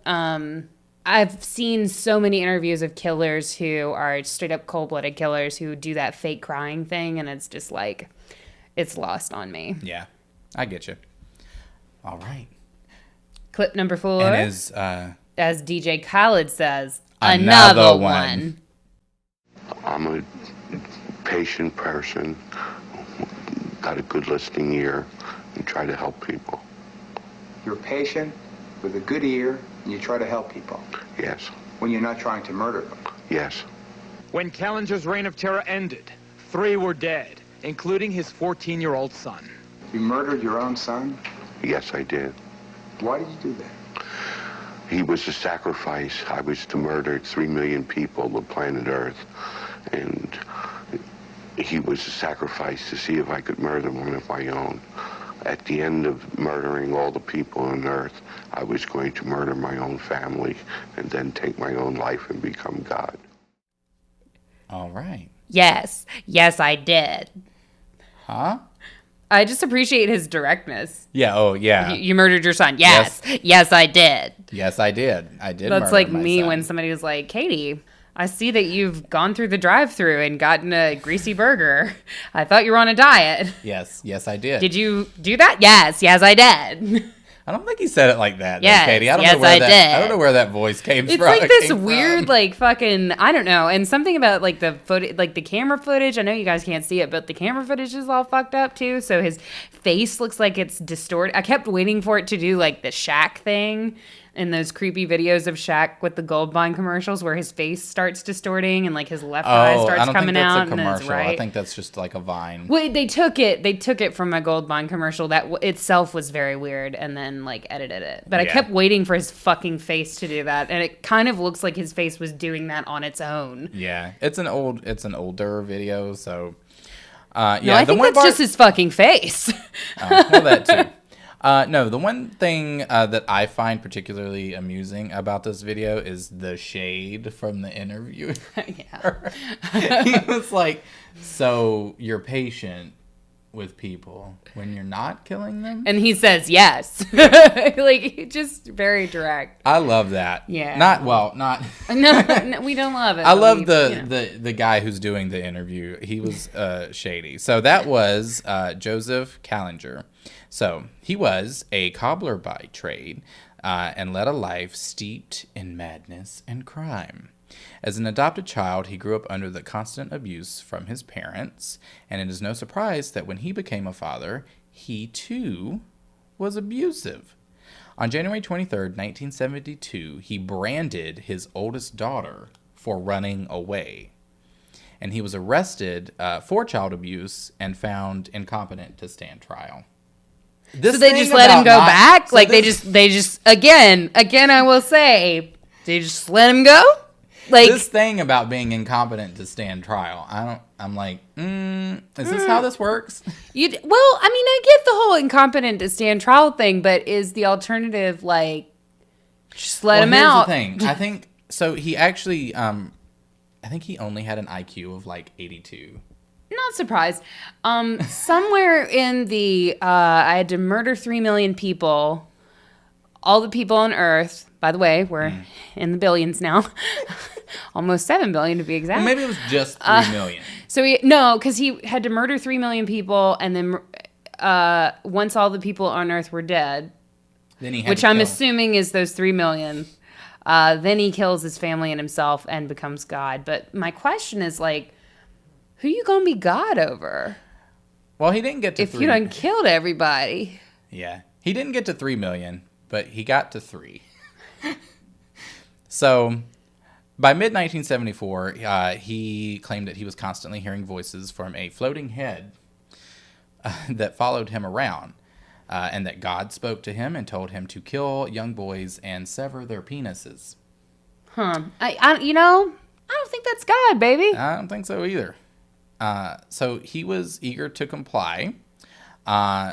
I've seen so many interviews of killers who are straight-up cold-blooded killers who do that fake crying thing, and it's just like... It's lost on me. Yeah, I get you. All right. Clip number 4. And as DJ Khaled says, another one. I'm a patient person, got a good listening ear, and try to help people. You're patient with a good ear, and you try to help people. Yes. When you're not trying to murder them. Yes. When Kallinger's reign of terror ended, 3 were dead, including his 14-year-old son. You murdered your own son? Yes, I did. Why did you do that? He was a sacrifice. I was to murder 3 million people on planet Earth. And he was a sacrifice to see if I could murder one of my own. At the end of murdering all the people on Earth, I was going to murder my own family and then take my own life and become God. All right. Yes. Yes, I did. Huh? I just appreciate his directness. Yeah. Oh, yeah. You murdered your son. Yes. Yes, I did. Yes, I did. I did. That's murder like my me son. when somebody was like, Katie, I see that you've gone through the drive-thru and gotten a greasy burger. I thought you were on a diet. Yes. Yes, I did. Did you do that? Yes. Yes, I did. I don't think he said it like that, Yes, Katie. I don't yes, know where I that. did. I don't know where that voice came It's from. like this came weird, from. like fucking, I don't know, and something about like the footage, like the camera footage. I know you guys can't see it, but the camera footage is all fucked up too. So his face looks like it's distorted. I kept waiting for it to do like the Shaq thing in those creepy videos of Shaq with the Gold Bond commercials, where his face starts distorting and like his left eye starts I don't coming think that's out. a commercial. And it's right. I think that's just like a Vine. Well, they took it from a Gold Bond commercial that itself was very weird, and then like edited it. But I kept waiting for his fucking face to do that, and it kind of looks like his face was doing that on its own. Yeah, it's an older video, so yeah. No, I think that's just his fucking face. Well, that too. No, the one thing that I find particularly amusing about this video is the shade from the interview. Yeah. He was like, so you're patient with people when you're not killing them? And he says yes. Like, just very direct. I love that. Yeah. Not No, we don't love it. I love the guy who's doing the interview. He was shady. So that was Joseph Kallinger. So he was a cobbler by trade and led a life steeped in madness and crime. As an adopted child, he grew up under the constant abuse from his parents, and it is no surprise that when he became a father, he too was abusive. On January 23rd, 1972, he branded his oldest daughter for running away. And he was arrested for child abuse and found incompetent to stand trial. So they just let him go back? So like they just again, I will say, they just let him go? Like this thing about being incompetent to stand trial, I'm like, is this how this works? Well, I mean, I get the whole incompetent to stand trial thing, but is the alternative like just let him out? Here's the thing. I think so. He actually, I think he only had an IQ of like 82. Not surprised. Somewhere in the I had to murder 3 million people. All the people on Earth, by the way, we're in the billions now. Almost 7 billion to be exact. Well, maybe it was just 3 million. So because he had to murder 3 million people, and then once all the people on Earth were dead, then he had which to I'm kill. assuming is those 3 million, then he kills his family and himself and becomes God. But my question is like, who you gonna be God over? Well, he didn't get to if 3. you done killed everybody. Yeah, he didn't get to 3 million, but he got to 3. So by mid-1974, he claimed that he was constantly hearing voices from a floating head that followed him around, and that God spoke to him and told him to kill young boys and sever their penises. Huh. I don't think that's God, baby. I don't think so either. So he was eager to comply.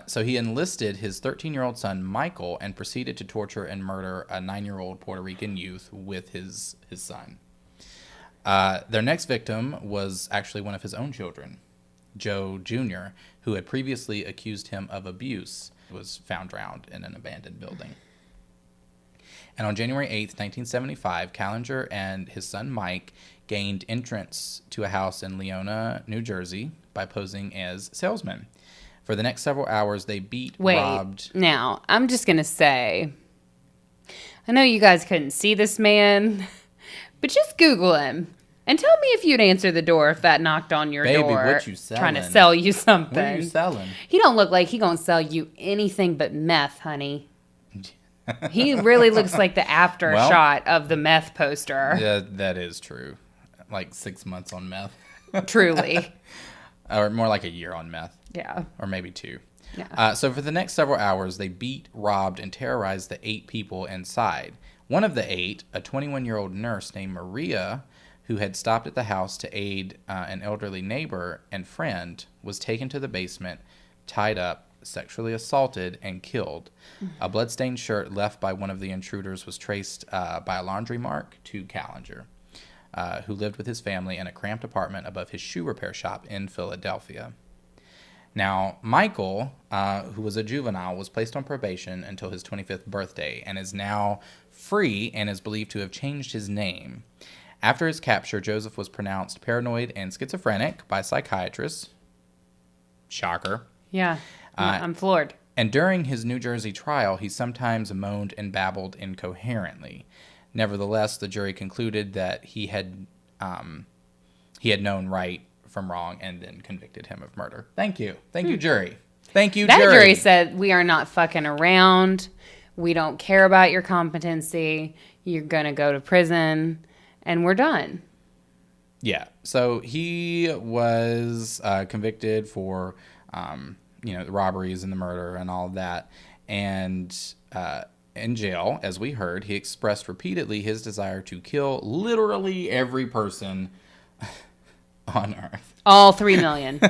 So he enlisted his 13-year-old son, Michael, and proceeded to torture and murder a 9-year-old Puerto Rican youth with his son. Their next victim was actually one of his own children, Joe Jr., who had previously accused him of abuse, was found drowned in an abandoned building. And on January 8th, 1975, Kallinger and his son Mike gained entrance to a house in Leona, New Jersey, by posing as salesmen. For the next several hours, they robbed... Now, I'm just going to say, I know you guys couldn't see this man, but just Google him. And tell me if you'd answer the door if that knocked on your door. Baby, what you selling? Trying to sell you something. What are you selling? He don't look like he gonna sell you anything but meth, honey. He really looks like the shot of the meth poster. Yeah, that is true. Like 6 months on meth. Truly. Or more like a year on meth. Yeah. Or maybe 2. Yeah. So for the next several hours, they beat, robbed, and terrorized the 8 people inside. One of the 8, a 21-year-old nurse named Maria, who had stopped at the house to aid an elderly neighbor and friend, was taken to the basement, tied up, sexually assaulted, and killed. A bloodstained shirt left by one of the intruders was traced by a laundry mark to Kallinger, who lived with his family in a cramped apartment above his shoe repair shop in Philadelphia. Now, Michael, who was a juvenile, was placed on probation until his 25th birthday and is now free and is believed to have changed his name. After his capture, Joseph was pronounced paranoid and schizophrenic by psychiatrists. Shocker. Yeah, I'm floored. And during his New Jersey trial, he sometimes moaned and babbled incoherently. Nevertheless, the jury concluded that he had known right from wrong and then convicted him of murder. Thank you. Thank you, jury. Thank you, That jury. jury said, we are not fucking around. We don't care about your competency. You're going to go to prison, and we're done. Yeah. So he was convicted for, the robberies and the murder and all of that. And in jail, as we heard, he expressed repeatedly his desire to kill literally every person on Earth. All 3 million.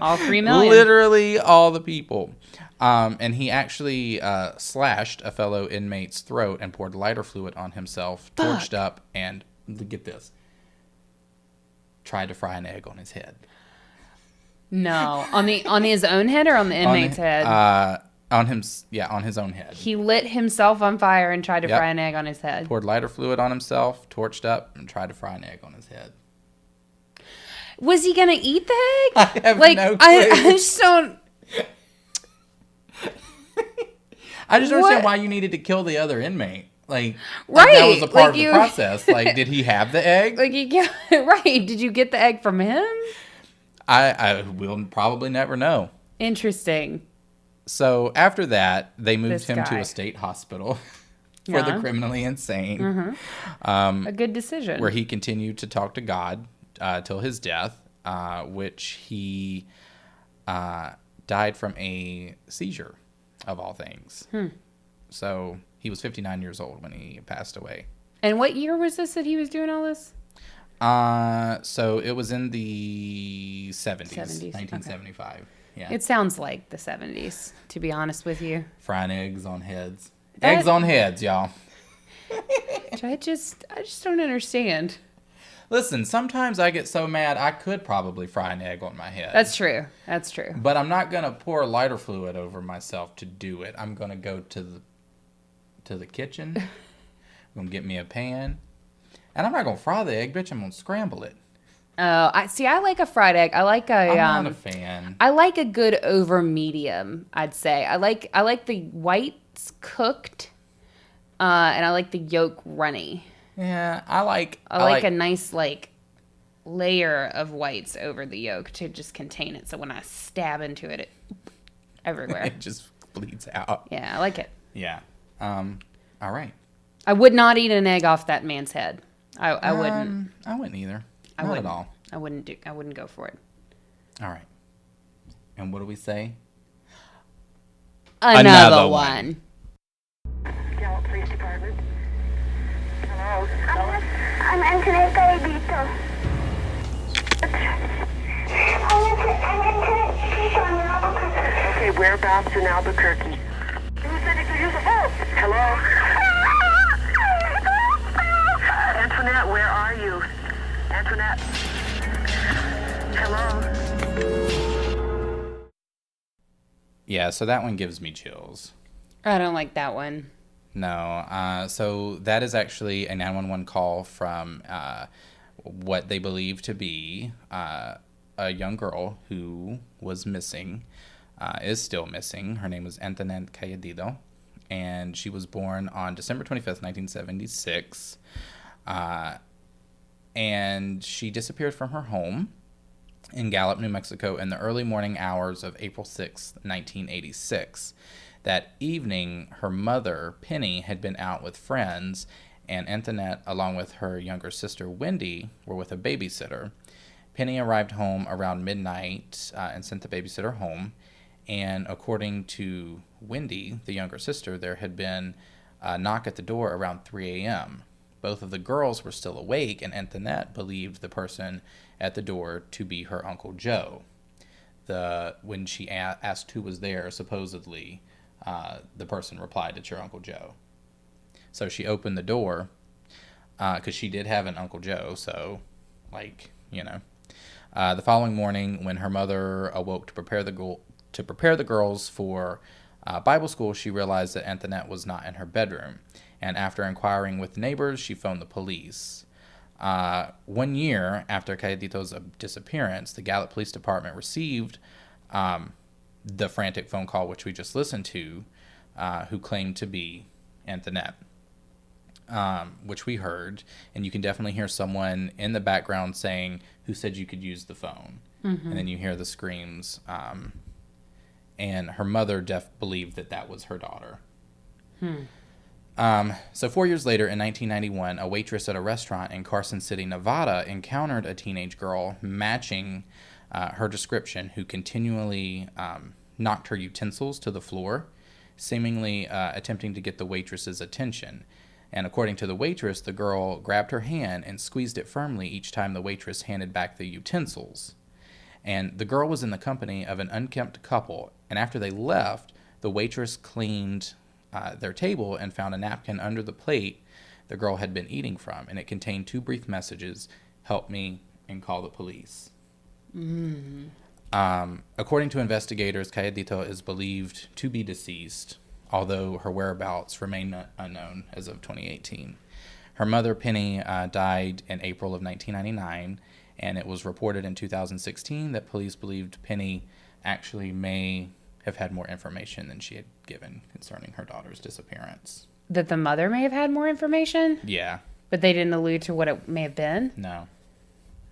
All 3 million. Literally all the people. And he actually slashed a fellow inmate's throat and poured lighter fluid on himself, torched up, and, get this, tried to fry an egg on his head. No. On his own head or on the inmate's head? On his own head. He lit himself on fire and tried to fry an egg on his head. Poured lighter fluid on himself, torched up, and tried to fry an egg on his head. Was he going to eat the egg? I have no clue. I just don't... I just don't understand why you needed to kill the other inmate. Like right. That was a part of the process. Like, did he have the egg? Right. Did you get the egg from him? I will probably never know. Interesting. So after that, they moved him to a state hospital for the criminally insane. Mm-hmm. A good decision. Where he continued to talk to God till his death, which he died from a seizure, of all things. So he was 59 years old when he passed away. And what year was this that he was doing all this? So it was in the 70s. 1975. Okay. Yeah. It sounds like the 70s, to be honest with you. Frying eggs on heads. Eggs on heads, y'all. I just don't understand. Listen, sometimes I get so mad I could probably fry an egg on my head. That's true. But I'm not gonna pour lighter fluid over myself to do it. I'm gonna go to the kitchen. I'm gonna get me a pan. And I'm not gonna fry the egg, bitch. I'm gonna scramble it. Oh, I like a fried egg. I like I'm not a fan. I like a good over medium, I'd say. I like the whites cooked, and I like the yolk runny. Yeah, I like a nice layer of whites over the yolk to just contain it. So when I stab into it, everywhere. It just bleeds out. Yeah, I like it. Yeah. All right. I would not eat an egg off that man's head. I wouldn't. I wouldn't either. Not at all. I wouldn't go for it. All right. And what do we say? Another one. Gallup Police Department. Hello. I'm Antoinette Galladito. Okay, whereabouts in Albuquerque? Who said you could use a phone? Hello? Antoinette, where are you? Antoinette? Hello? Yeah, so that one gives me chills. I don't like that one. No. So that is actually a 911 call from what they believe to be a young girl who was missing, is still missing. Her name was Antoinette Galladito, and she was born on December 25th, 1976. And she disappeared from her home in Gallup, New Mexico in the early morning hours of April 6th, 1986. That evening, her mother, Penny, had been out with friends, and Antoinette, along with her younger sister, Wendy, were with a babysitter. Penny arrived home around midnight and sent the babysitter home. And according to Wendy, the younger sister, there had been a knock at the door around 3 a.m. Both of the girls were still awake, and Antoinette believed the person at the door to be her Uncle Joe. When she asked who was there, supposedly, the person replied, "It's your Uncle Joe." So she opened the door, because she did have an Uncle Joe, so, The following morning, when her mother awoke to prepare the girls for Bible school, she realized that Antoinette was not in her bedroom. And after inquiring with neighbors, she phoned the police. 1 year after Cayetito's disappearance, the Gallup Police Department received the frantic phone call, which we just listened to, who claimed to be Antoinette, which we heard. And you can definitely hear someone in the background saying, "Who said you could use the phone?" Mm-hmm. And then you hear the screams. And her mother believed that was her daughter. So 4 years later, in 1991, a waitress at a restaurant in Carson City, Nevada, encountered a teenage girl matching her description, who continually knocked her utensils to the floor, seemingly attempting to get the waitress's attention. And according to the waitress, the girl grabbed her hand and squeezed it firmly each time the waitress handed back the utensils. And the girl was in the company of an unkempt couple, and after they left, the waitress cleaned their table and found a napkin under the plate the girl had been eating from, and it contained 2 brief messages: "Help me," and "Call the police." According to investigators, Cayetito is believed to be deceased, although her whereabouts remain unknown as of 2018. Her mother, Penny, died in April of 1999, and it was reported in 2016 that police believed Penny actually may have had more information than she had given concerning her daughter's disappearance. That the mother may have had more information? Yeah. But they didn't allude to what it may have been? No.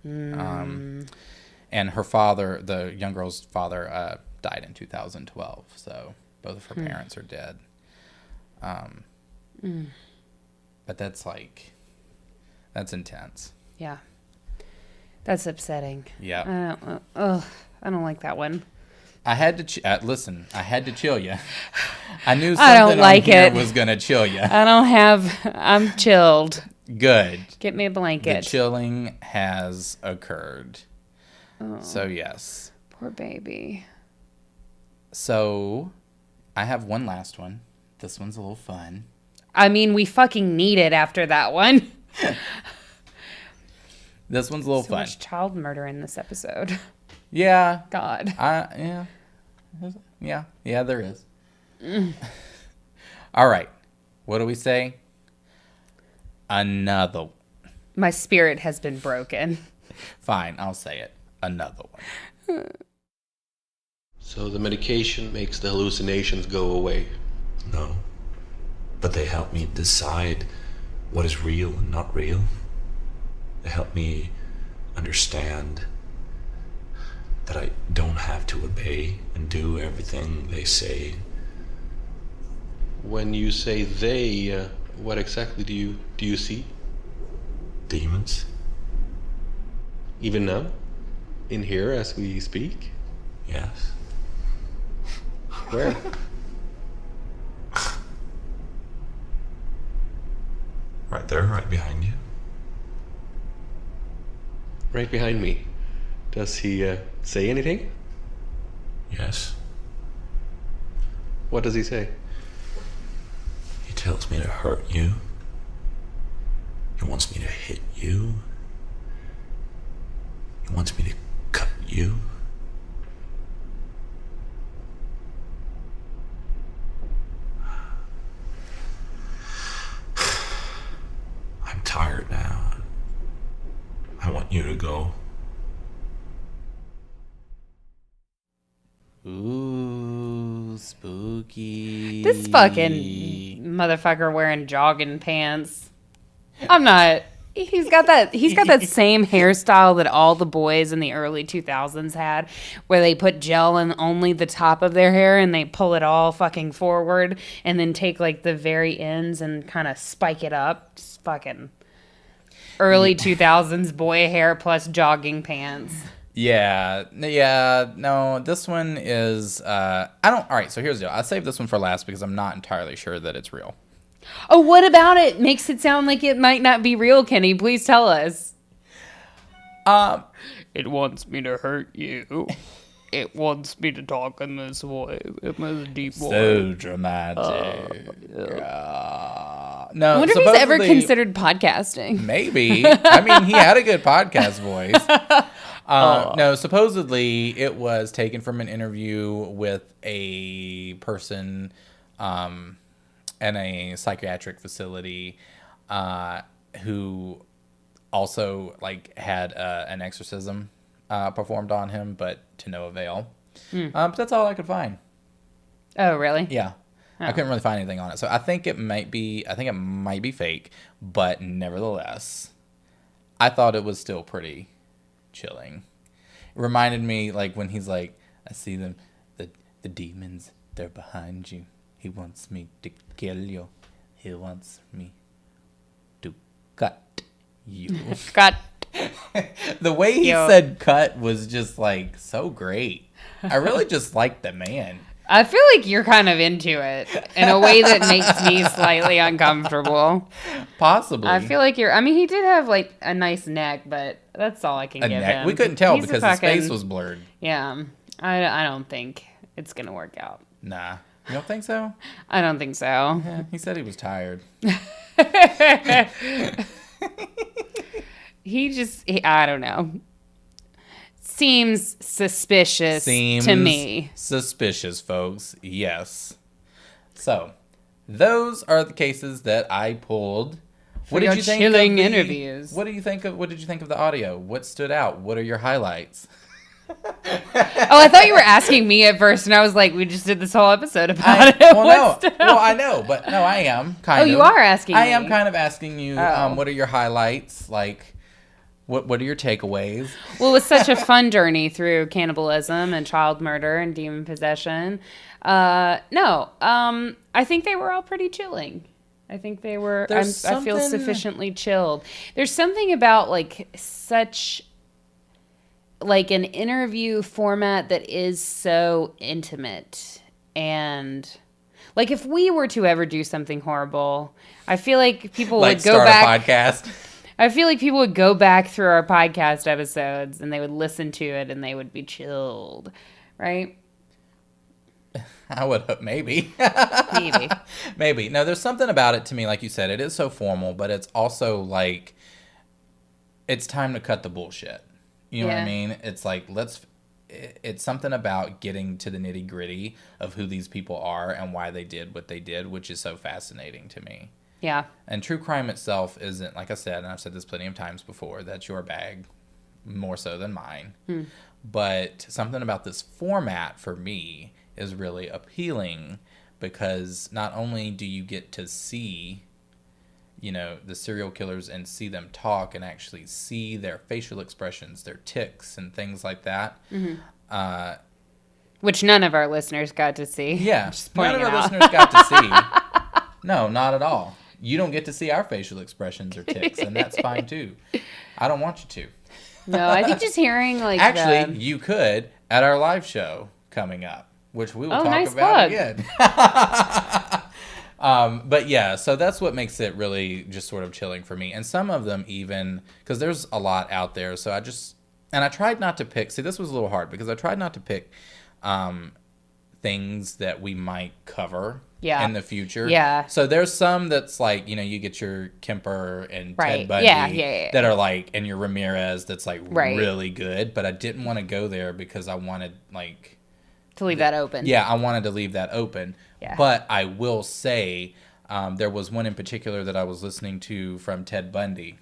And her father, the young girl's father, died in 2012, so both of her parents are dead. But that's intense. Yeah. That's upsetting. Yeah. I don't like that one. I had to listen. I had to chill you. I knew I don't something like on here it. was gonna chill you. I'm chilled. Good. Get me a blanket. The chilling has occurred. Oh, So yes. poor baby. So I have one last one. This one's a little fun. I mean, we fucking need it after that one. This one's a little fun. So much child murder in this episode. Yeah. God. Yeah. Yeah, there is. All right. What do we say? Another. My spirit has been broken. Fine, I'll say it. Another one. So the medication makes the hallucinations go away? No. But they help me decide what is real and not real. They help me understand that I don't have to obey and do everything they say. When you say they, what exactly do you see? Demons. Even now? In here as we speak? Yes. Where? Right there, right behind you. Right behind me. Does he say anything? Yes. What does he say? He tells me to hurt you. He wants me to hit you. He wants me to cut you. I'm tired now. I want you to go. Ooh, spooky. This fucking motherfucker wearing jogging pants. I'm not. He's got that same hairstyle that all the boys in the early 2000s had, where they put gel in only the top of their hair and they pull it all fucking forward and then take like the very ends and kind of spike it up. Just fucking early 2000s boy hair plus jogging pants. Yeah, no, this one is, all right, so here's the deal. I saved this one for last because I'm not entirely sure that it's real. Oh, what about it? Makes it sound like it might not be real, Kenny. Please tell us. It wants me to hurt you. It wants me to talk in this voice, in this deep voice. So dramatic. No, I wonder if he's ever considered podcasting. Maybe. I mean, he had a good podcast voice. No, supposedly it was taken from an interview with a person in a psychiatric facility who also like had an exorcism performed on him, but to no avail. But that's all I could find. Oh, really? Yeah. Oh. I couldn't really find anything on it. So I think it might be fake, but nevertheless, I thought it was still pretty chilling. It reminded me like when he's like, I see them, the demons, they're behind you. He wants me to kill you. He wants me to cut you. Cut. The way he said cut was just like so great. I really just liked the man. I feel like you're kind of into it in a way that makes me slightly uncomfortable. Possibly. I feel like I mean, he did have like a nice neck, but that's all I can give him. We couldn't tell because his face was blurred. Yeah. I don't think it's going to work out. Nah. You don't think so? I don't think so. Yeah, he said he was tired. I don't know. Seems suspicious to me. Suspicious, folks. Yes. So, those are the cases that I pulled. What did you think of the interviews? What did you think of the audio? What stood out? What are your highlights? Oh, I thought you were asking me at first, and I was like, we just did this whole episode about it. Well, I know, but no, I am kind of. Oh, you are asking me. I am kind of asking you, what are your highlights? Like, what are your takeaways? Well, it was such a fun journey through cannibalism and child murder and demon possession. I think they were all pretty chilling. I think they were, I feel sufficiently chilled. There's something about, like, such... like an interview format that is so intimate, and like if we were to ever do something horrible, I feel like people would go back. A podcast. I feel like people would go back through our podcast episodes and they would listen to it and they would be chilled, right? I would hope maybe. Maybe. Maybe. No, there's something about it to me, like you said, it is so formal, but it's also like it's time to cut the bullshit. You know what I mean? It's like, it's something about getting to the nitty gritty of who these people are and why they did what they did, which is so fascinating to me. Yeah. And true crime itself isn't, like I said, and I've said this plenty of times before, that's your bag, more so than mine. But something about this format for me is really appealing because not only do you get to see, you know, the serial killers and see them talk and actually see their facial expressions, their tics and things like that. Which none of our listeners got to see. Yeah, none of our listeners got to see. No, not at all. You don't get to see our facial expressions or tics, and that's fine too. I don't want you to. No, I think just hearing like actually, you could at our live show coming up, which we will talk about plug. Again. But yeah, so that's what makes it really just sort of chilling for me. And some of them even, because there's a lot out there, so I tried not to pick, see this was a little hard because I tried not to pick things that we might cover in the future. Yeah. So there's some that's like, you know, you get your Kemper and Ted Bundy that are like, and your Ramirez that's like really good, but I didn't want to go there because I wanted like... to leave that open. Yeah, I wanted to leave that open. Yeah. But I will say there was one in particular that I was listening to from Ted Bundy.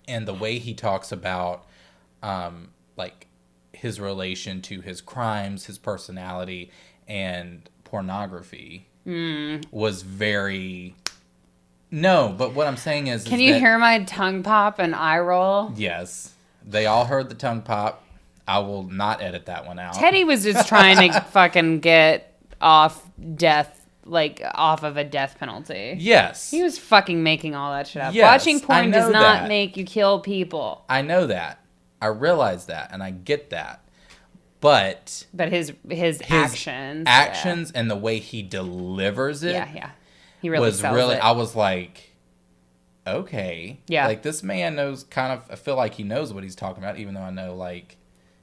And the way he talks about like his relation to his crimes, his personality, and pornography was very... No, but what I'm saying is... Can you hear my tongue pop and eye roll? Yes. They all heard the tongue pop. I will not edit that one out. Teddy was just trying to fucking get off of a death penalty. Yes. He was fucking making all that shit up. Yes, Watching porn does not make you kill people. I know that. I realize that, and I get that. But his actions and the way he delivers it he really was sells really it. I was like, okay. Yeah. Like this man knows I feel like he knows what he's talking about, even though I know like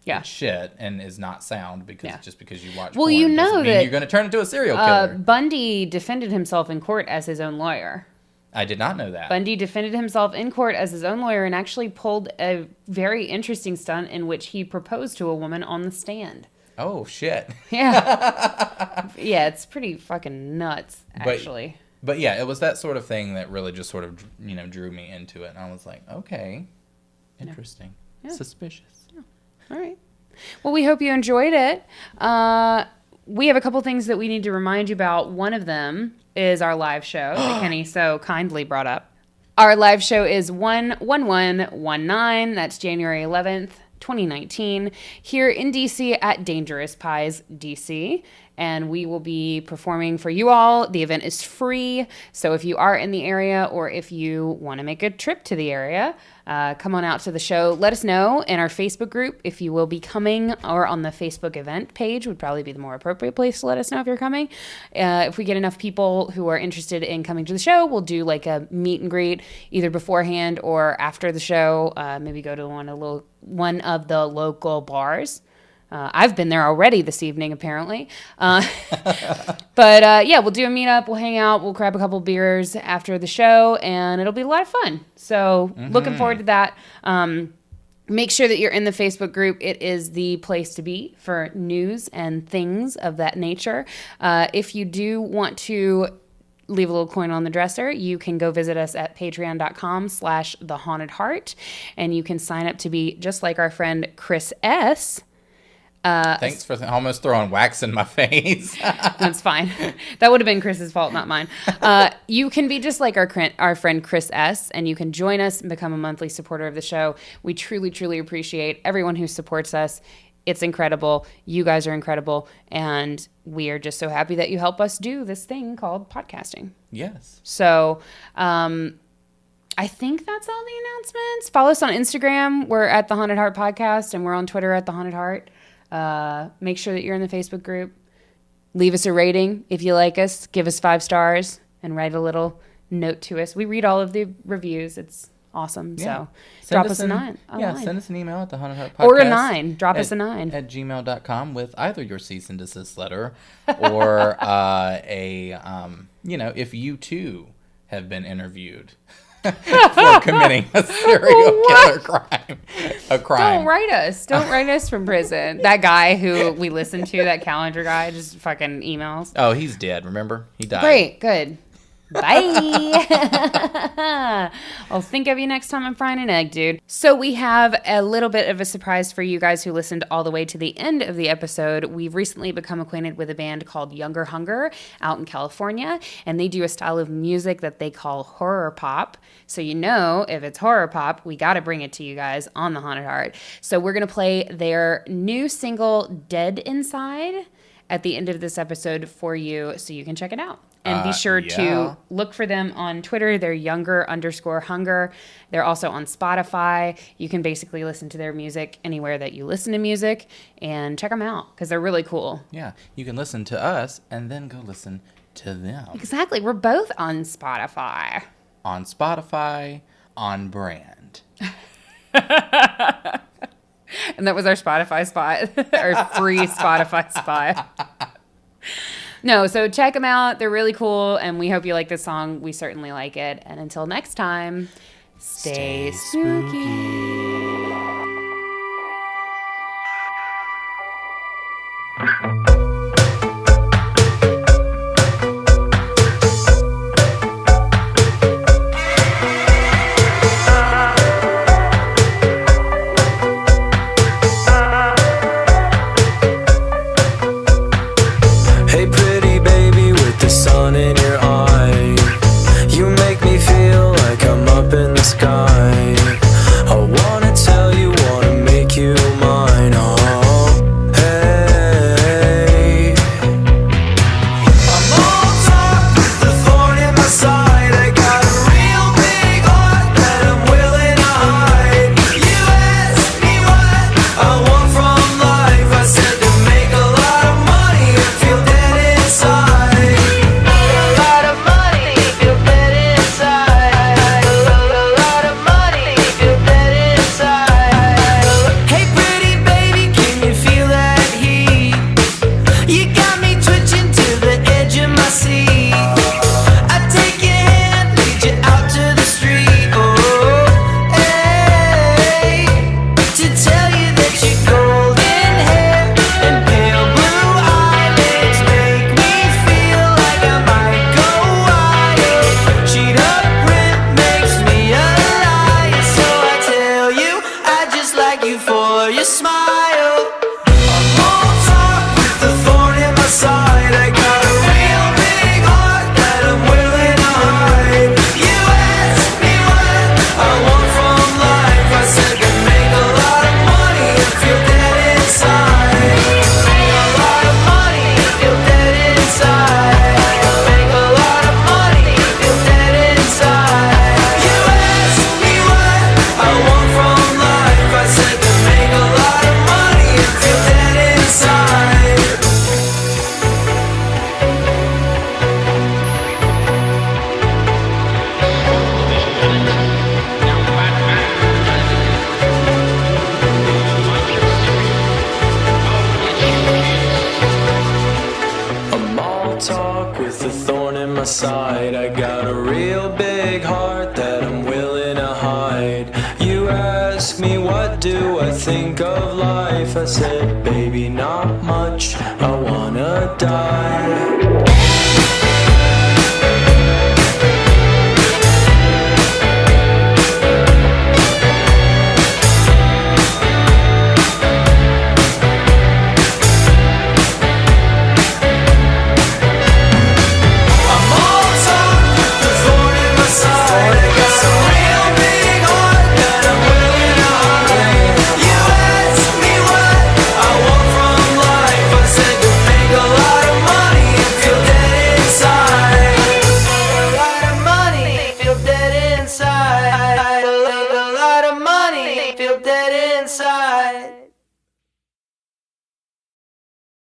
it's shit and is not sound because just because you watch porn you know doesn't mean that you're going to turn into a serial killer. Bundy defended himself in court as his own lawyer. I did not know that. Bundy defended himself in court as his own lawyer and actually pulled a very interesting stunt in which he proposed to a woman on the stand. Oh, shit. Yeah. Yeah, it's pretty fucking nuts, actually. But yeah, it was that sort of thing that really just sort of, drew me into it. And I was like, okay, interesting. Yeah. Suspicious. Yeah. All right. Well, we hope you enjoyed it. We have a couple things that we need to remind you about. One of them is our live show that Kenny so kindly brought up. Our live show is 1/11/19. That's January 11th, 2019, here in DC at Dangerous Pies DC. And we will be performing for you all. The event is free. So if you are in the area or if you want to make a trip to the area, come on out to the show. Let us know in our Facebook group if you will be coming, or on the Facebook event page would probably be the more appropriate place to let us know if you're coming. If we get enough people who are interested in coming to the show, we'll do like a meet and greet either beforehand or after the show. Maybe go to one of the local bars. I've been there already this evening, apparently. But yeah, we'll do a meetup. We'll hang out. We'll grab a couple beers after the show, and it'll be a lot of fun. So looking forward to that. Make sure that you're in the Facebook group. It is the place to be for news and things of that nature. If you do want to leave a little coin on the dresser, you can go visit us at patreon.com/thehauntedheart, and you can sign up to be just like our friend Chris S. Thanks for almost throwing wax in my face. That's fine. That would have been Chris's fault, not mine. You can be just like our friend Chris S., and you can join us and become a monthly supporter of the show. We truly, truly appreciate everyone who supports us. It's incredible. You guys are incredible. And we are just so happy that you help us do this thing called podcasting. Yes. So, I think that's all the announcements. Follow us on Instagram. We're at The Haunted Heart Podcast, and we're on Twitter at The Haunted Heart. Make sure that you're in the Facebook group. Leave us a rating if you like us. Give us 5 stars and write a little note to us. We read all of the reviews. It's awesome. Yeah. So drop us a 9. Send us an email at the Haunted Heart Podcast. Or a 9. Drop us a 9. At gmail.com with either your cease and desist letter or if you too have been interviewed for committing a serial killer crime. Don't write us. Don't write us from prison. That guy who we listened to, that Kallinger guy, just fucking emails. Oh, he's dead, remember? He died. Great, good. Bye. I'll think of you next time I'm frying an egg, dude. So we have a little bit of a surprise for you guys who listened all the way to the end of the episode. We've recently become acquainted with a band called Younger Hunger out in California, and they do a style of music that they call horror pop. So if it's horror pop, we got to bring it to you guys on The Haunted Heart. So we're going to play their new single, Dead Inside, at the end of this episode for you so you can check it out. And be sure to look for them on Twitter. They're younger_hunger. They're also on Spotify. You can basically listen to their music anywhere that you listen to music, and check them out because they're really cool. Yeah, you can listen to us and then go listen to them. Exactly. We're both on Spotify. On Spotify, on brand. And that was our Spotify spot, our free Spotify spot. No, so check them out. They're really cool, and we hope you like this song. We certainly like it. And until next time, stay spooky. A lot of money, feel dead inside. A lot of do I think of life? I said, baby, not much. I wanna die.